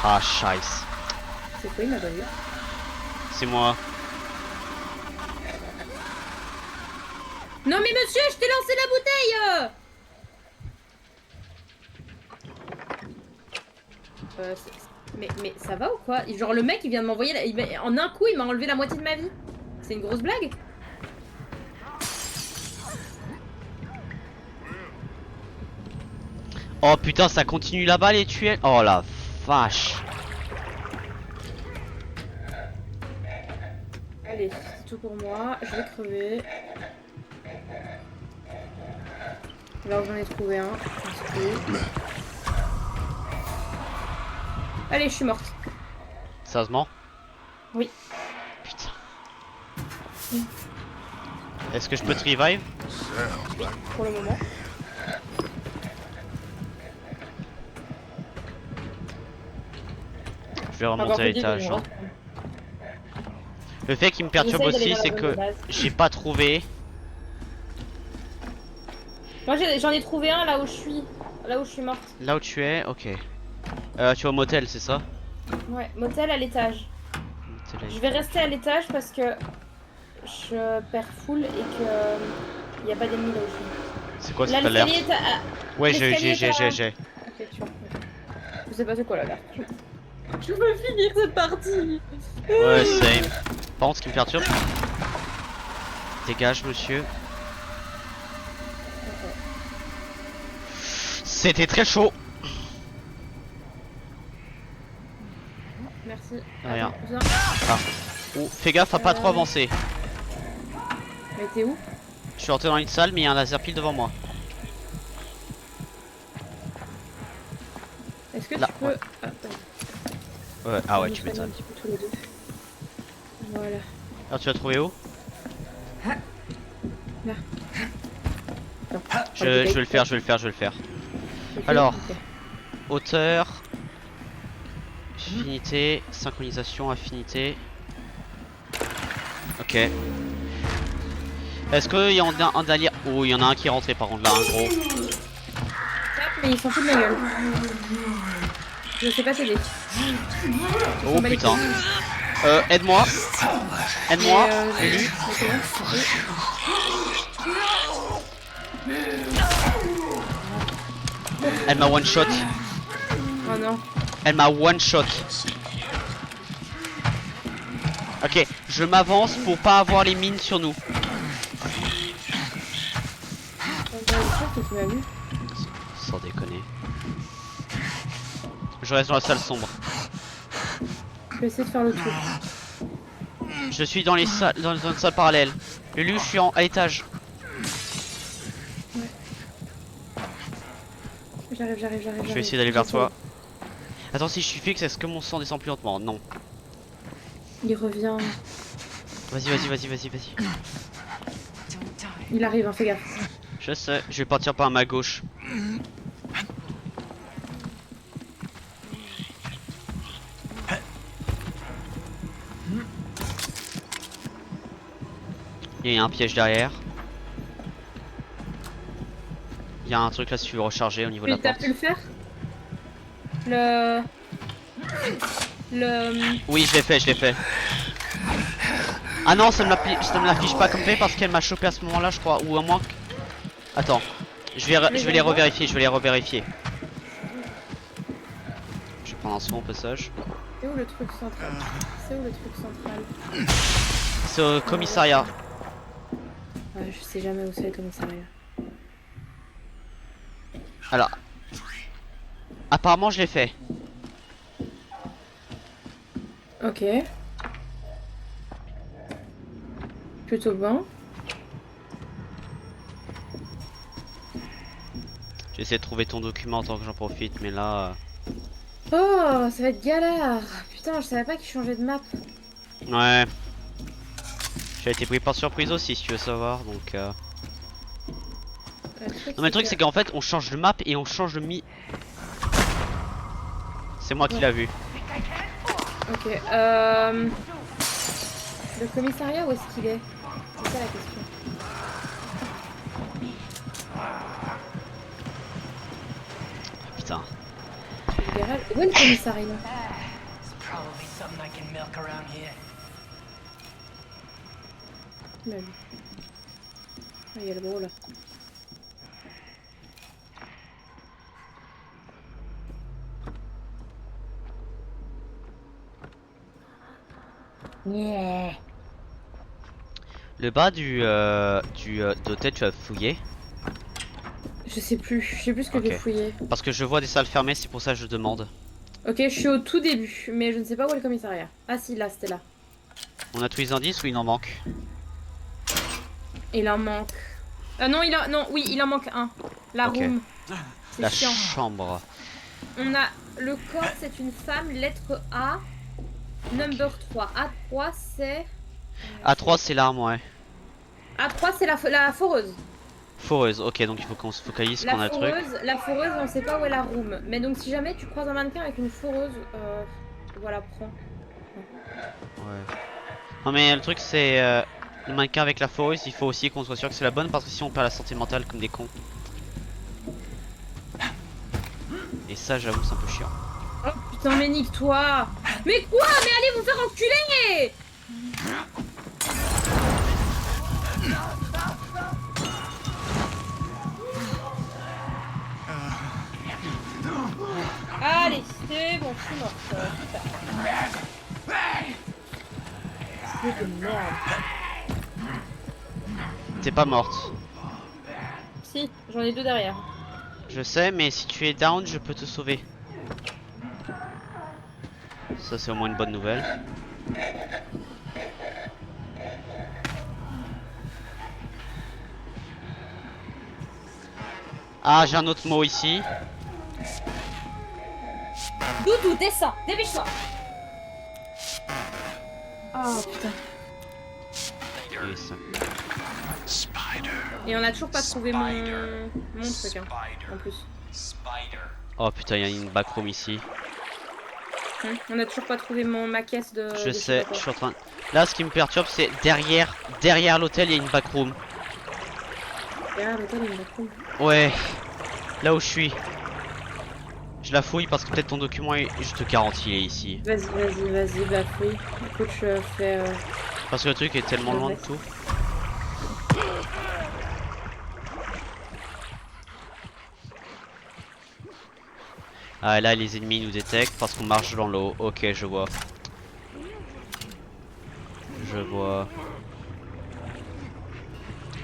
Ah, scheiße. C'est quoi, il m'a pas vu? C'est moi. Non mais monsieur, je t'ai lancé la bouteille. Mais ça va ou quoi? Genre le mec il vient de m'envoyer en un coup il m'a enlevé la moitié de ma vie. C'est une grosse blague? Oh putain, ça continue là-bas les tuiles. Oh la vache. Allez, c'est tout pour moi. Je vais crever. Alors j'en ai trouvé un. Allez, je suis morte. Sérieusement? Oui. Putain. Est-ce que je peux te revive? Sounds like Pour le moment. Je vais remonter à l'étage. Hein. Le fait qui me perturbe aussi, c'est que j'ai pas trouvé. Moi j'en ai trouvé un là où je suis. Là où je suis morte. Là où tu es, ok. Tu es au motel, c'est ça? Ouais, motel à l'étage. Je vais rester à l'étage parce que je perds full et que il n'y a pas d'ennemis là où je suis. C'est quoi Là, cette alerte? l'escalier est à... Ouais, l'escalier j'ai. Ok, tu vois. Je sais pas c'est quoi l'alerte. Je veux finir cette partie. Ouais, same. Par contre, ce qui me perturbe. Dégage, monsieur. C'était très chaud. Merci. Rien. Attends, viens. Ah. Oh, fais gaffe à pas trop avancer. Mais t'es où? Je suis rentré dans une salle, mais il y a un laser pile devant moi. Est-ce que Là, tu peux... ouais. Ouais, ah ouais, On tu soigne un m'étonnes. petit peu tous les deux. Voilà. Alors, tu l'as trouvé où? Là. Non. Je vais le faire. Ok, Alors. ok. Hauteur. Affinité. Synchronisation, affinité. Ok. Est-ce qu'il y en a un derrière? Oh, il y en a un qui est rentré par contre là, un gros. Mais ils s'en foutent de ma gueule. Je sais pas t'aider. Oh putain. Aide-moi. Aide-moi. Mais, Lulu. Elle m'a one shot. Oh non. Elle m'a one shot. Ok, je m'avance pour pas avoir les mines sur nous. Que tu m'as vu. Sans déconner. Je reste dans la salle sombre. Je vais essayer de faire le tour. Je suis dans les salles, dans une salle parallèle. Lulu, je suis à l'étage. J'arrive. Je vais essayer d'aller vers toi. Attends, si je suis fixe, est-ce que mon sang descend plus lentement? Non. Il revient. Vas-y. Il arrive, hein, fais gaffe. Je sais, je vais partir par ma gauche. Il y a un piège derrière. Il y a un truc là si tu veux recharger au niveau de la T'as porte. pu le faire? Le... Oui, je l'ai fait. Ah non, ça me l'affiche pas comme fait parce qu'elle m'a chopé à ce moment là je crois. Ou à moins que... Attends, je vais les revérifier, Je vais prendre un second passage. C'est où le truc central? C'est au commissariat. Ouais, je sais jamais où c'est le commissariat. Alors, apparemment je l'ai fait. Ok. Plutôt bon. J'essaie de trouver ton document tant que j'en profite, mais là... Oh, ça va être galère. Putain, je savais pas qu'il changeait de map. Ouais. J'ai été pris par surprise aussi si tu veux savoir, donc... Non mais le truc c'est qu'en fait on change de map et on change de C'est moi qui l'a vu. Ok, le commissariat, où est-ce qu'il est? C'est ça la question. Putain. Le garage. Où est le commissariat? There's probably something I can milk around here. Il m'a vu. Ah, il y a le gros là. Yeah. Le bas d'hôtel tu as fouillé? Je sais plus ce que Ok. j'ai fouillé. Parce que je vois des salles fermées, c'est pour ça que je demande. Ok, je suis au tout début, mais je ne sais pas où est le commissariat. Ah si, là, c'était là. On a tous les indices ou il en manque? Il en manque. Non, oui, il en manque un. La Ok. room. C'est La chiant. chambre. On a le corps, c'est une femme, lettre A, number 3. A3, c'est. A3 c'est l'arme, ouais. A3, c'est la foreuse. Foreuse, ok, donc il faut qu'on se focalise sur qu'on a le truc. La foreuse, on sait pas où est la room. Mais donc, si jamais tu croises un mannequin avec une foreuse, voilà, prends. Ouais. Non mais le truc c'est le mannequin avec la foreuse, il faut aussi qu'on soit sûr que c'est la bonne parce que si on perd la santé mentale comme des cons. Et ça j'avoue c'est un peu chiant. Oh putain, mais nique-toi! Mais quoi? Mais allez vous faire enculer! Allez, c'est bon, je suis morte. C'est de merde. T'es pas morte. Si, j'en ai deux derrière. Je sais mais si tu es down je peux te sauver. Ça c'est au moins une bonne nouvelle. Ah j'ai un autre mot ici. Doudou, descends, dépêche-toi! Oh putain. Et ça. Spider. Et on a toujours pas trouvé mon truc, hein, Spider. en plus. Spider. Oh putain il y a une backroom ici. On a toujours pas trouvé ma caisse de. Je sais, je suis en train. Là ce qui me perturbe c'est derrière l'hôtel il y a une backroom. Derrière l'hôtel, il y a une backroom. Ouais. Là où je suis. Je la fouille parce que peut-être ton document est. Je te garantis il est ici. Vas-y, bah fouille. Écoute, je fais. Parce que le truc est tellement loin de tout. Ah là les ennemis nous détectent parce qu'on marche dans l'eau. Ok je vois. Je vois.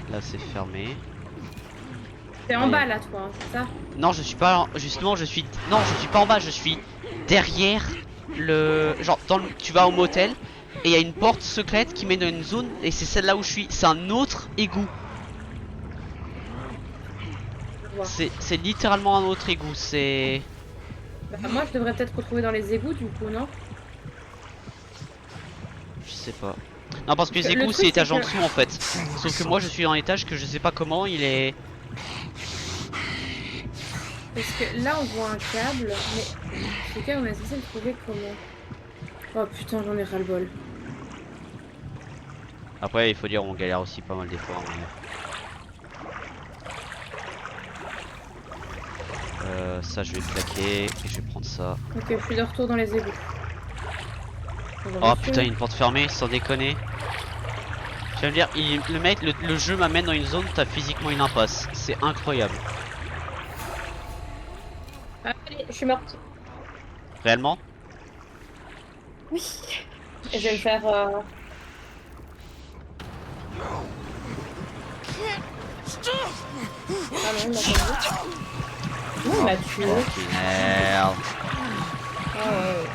Là c'est fermé. T'es en bas là, toi, hein, c'est ça? Non je suis pas justement je suis. Non je suis pas en bas, je suis derrière le. Genre dans le... tu vas au motel et il y a une porte secrète qui mène dans une zone et c'est celle-là où je suis. C'est un autre égout. Je vois. C'est littéralement un autre égout, c'est. Bah, moi, je devrais peut-être retrouver dans les égouts, du coup, non? Je sais pas. Non parce que les Le égouts truc, c'est l'étage c'est en que- dessous en fait. Sauf que moi je suis dans l'étage que je sais pas comment il est. Parce que là, on voit un câble, mais ce câble, on est censé le trouver comment? Oh putain, j'en ai ras-le-bol. Après, il faut dire, on galère aussi pas mal des fois. Ça, je vais claquer et je vais prendre ça. Ok, je suis de retour dans les égouts. Oh putain, une porte fermée, sans déconner. Tu vas me dire, le mec, le jeu m'amène dans une zone où t'as physiquement une impasse. C'est incroyable. Allez, je suis morte. Réellement? Oui. Et je vais me faire. Ah non, il m'a pas vu. Non, il m'a tué. Merde. Ah ouais.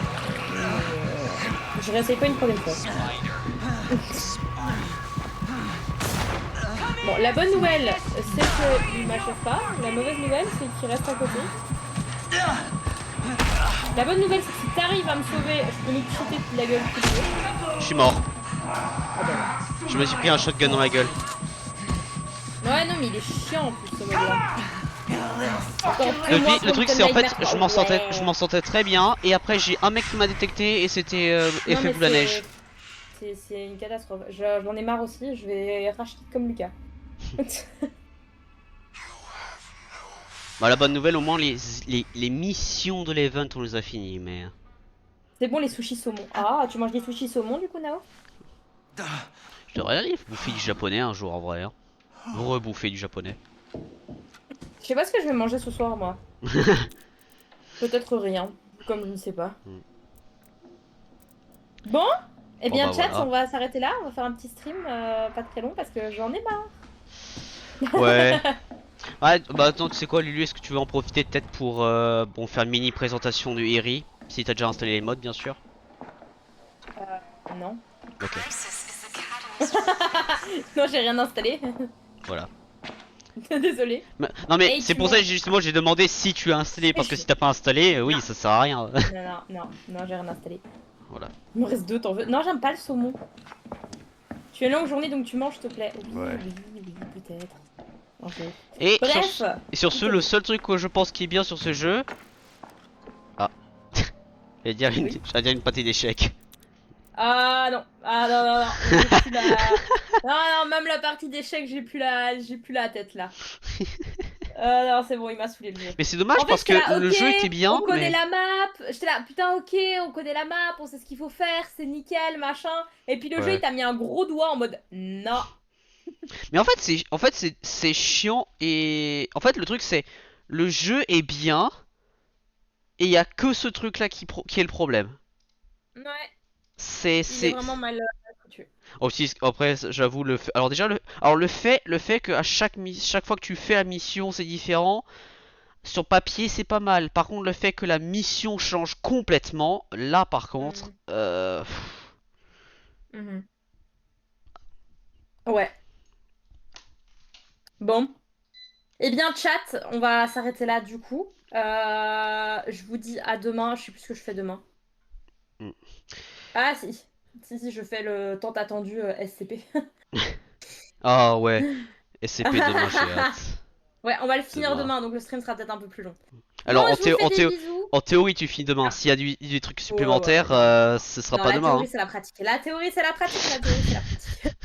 Je réessaye pas une troisième fois. Bon, la bonne nouvelle, c'est qu'il m'achève pas. La mauvaise nouvelle, c'est qu'il reste à côté. La bonne nouvelle, c'est que si t'arrives à me sauver, je peux nous chuter de la gueule tout de suite. Je suis mort. Ah bah. Je me suis pris un shotgun dans la gueule. Ouais, non, mais il est chiant en plus ce mode-là. Le truc c'est en fait je m'en sentais très bien et après j'ai un mec qui m'a détecté et c'était effet boule à neige. C'est une catastrophe. J'en ai marre aussi, je vais racheter comme Lucas. Bah la bonne nouvelle au moins les missions de l'event on les a finies mais... C'est bon les sushis saumon. Ah, tu manges des sushis saumon du coup Nao? Je devrais aller bouffer du japonais un jour en vrai hein. Rebouffer du japonais. Je sais pas ce que je vais manger ce soir moi. Peut-être rien, comme je ne sais pas. Bon, eh bien bah, chat, voilà. on va s'arrêter là, on va faire un petit stream pas très long parce que j'en ai marre. Ouais. Ouais, bah attends, tu sais quoi Lulu, est-ce que tu veux en profiter peut-être pour bon, faire une mini présentation du Eri? Si t'as déjà installé les mods bien sûr. Non. Ok, Non, j'ai rien installé. voilà. Désolée. Non mais Hey, c'est tu pour ça m'as- que justement j'ai demandé si tu as installé parce que si t'as pas installé, oui Non. ça sert à rien. Non, j'ai rien installé. Voilà. Il me reste 2, t'en veux? Non, j'aime pas le saumon. Tu as une longue journée donc tu manges, s'il te plaît. Oui, Ouais. oui, peut-être. Ok. Et Bref. sur ce, le seul truc que je pense qui est bien sur ce jeu... Ah. J'allais dire une partie d'échecs. Ah non, j'ai plus la... non, même la partie d'échecs, j'ai plus la tête là. Non, c'est bon, il m'a saoulé le jeu. Mais c'est dommage En fait, parce que j'étais là, le ok, jeu était bien, on connaît mais... la map. J'étais là, putain, ok, on connaît la map, on sait ce qu'il faut faire, c'est nickel, machin. Et puis le jeu, Ouais. il t'a mis un gros doigt en mode, non. Mais en fait c'est chiant et... En fait le truc c'est... Le jeu est bien, et il y a que ce truc là qui est le problème. Ouais, C'est... il est vraiment mal foutu. Aussi, après, j'avoue, le fait... Alors déjà, le fait que à chaque fois que tu fais la mission, c'est différent. Sur papier, c'est pas mal. Par contre, le fait que la mission change complètement, là, par contre, Mhm. Ouais. Bon. Eh bien, chat, on va s'arrêter là du coup. Je vous dis à demain. Je sais plus ce que je fais demain. Mm. Ah, si. Si, je fais le tant attendu SCP. Ah ouais, SCP demain, j'ai hâte. Ouais, on va le finir Demain. demain, donc le stream sera peut-être un peu plus long. Alors, Bon, en, je vous fais des théo- bisous. en théorie, tu finis demain. Ah. S'il y a des trucs Ouais, supplémentaires, ce sera Non, pas la demain. théorie, Hein. c'est la pratique. La théorie, c'est la pratique. La théorie, c'est la pratique.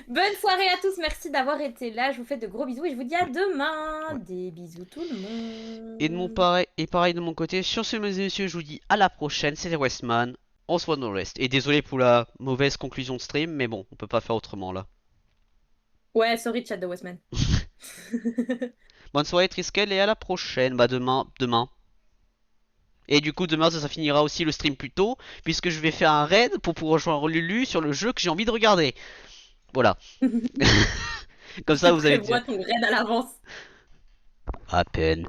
Bonne soirée à tous. Merci d'avoir été là. Je vous fais de gros bisous et je vous dis à demain. Ouais. Des bisous tout le monde. Et de mon pareil de mon côté. Sur ce, mesdames et messieurs, je vous dis à la prochaine. C'était Westman. On se voit dans le reste. Et désolé pour la mauvaise conclusion de stream, mais bon, on peut pas faire autrement là. Ouais, sorry, chat de Westman. Bonne soirée Triskel et à la prochaine. Bah demain. Et du coup demain ça finira aussi le stream plus tôt, puisque je vais faire un raid pour pouvoir rejoindre Lulu sur le jeu que j'ai envie de regarder. Voilà. Comme ça vous allez Prévois ton raid à l'avance. à peine.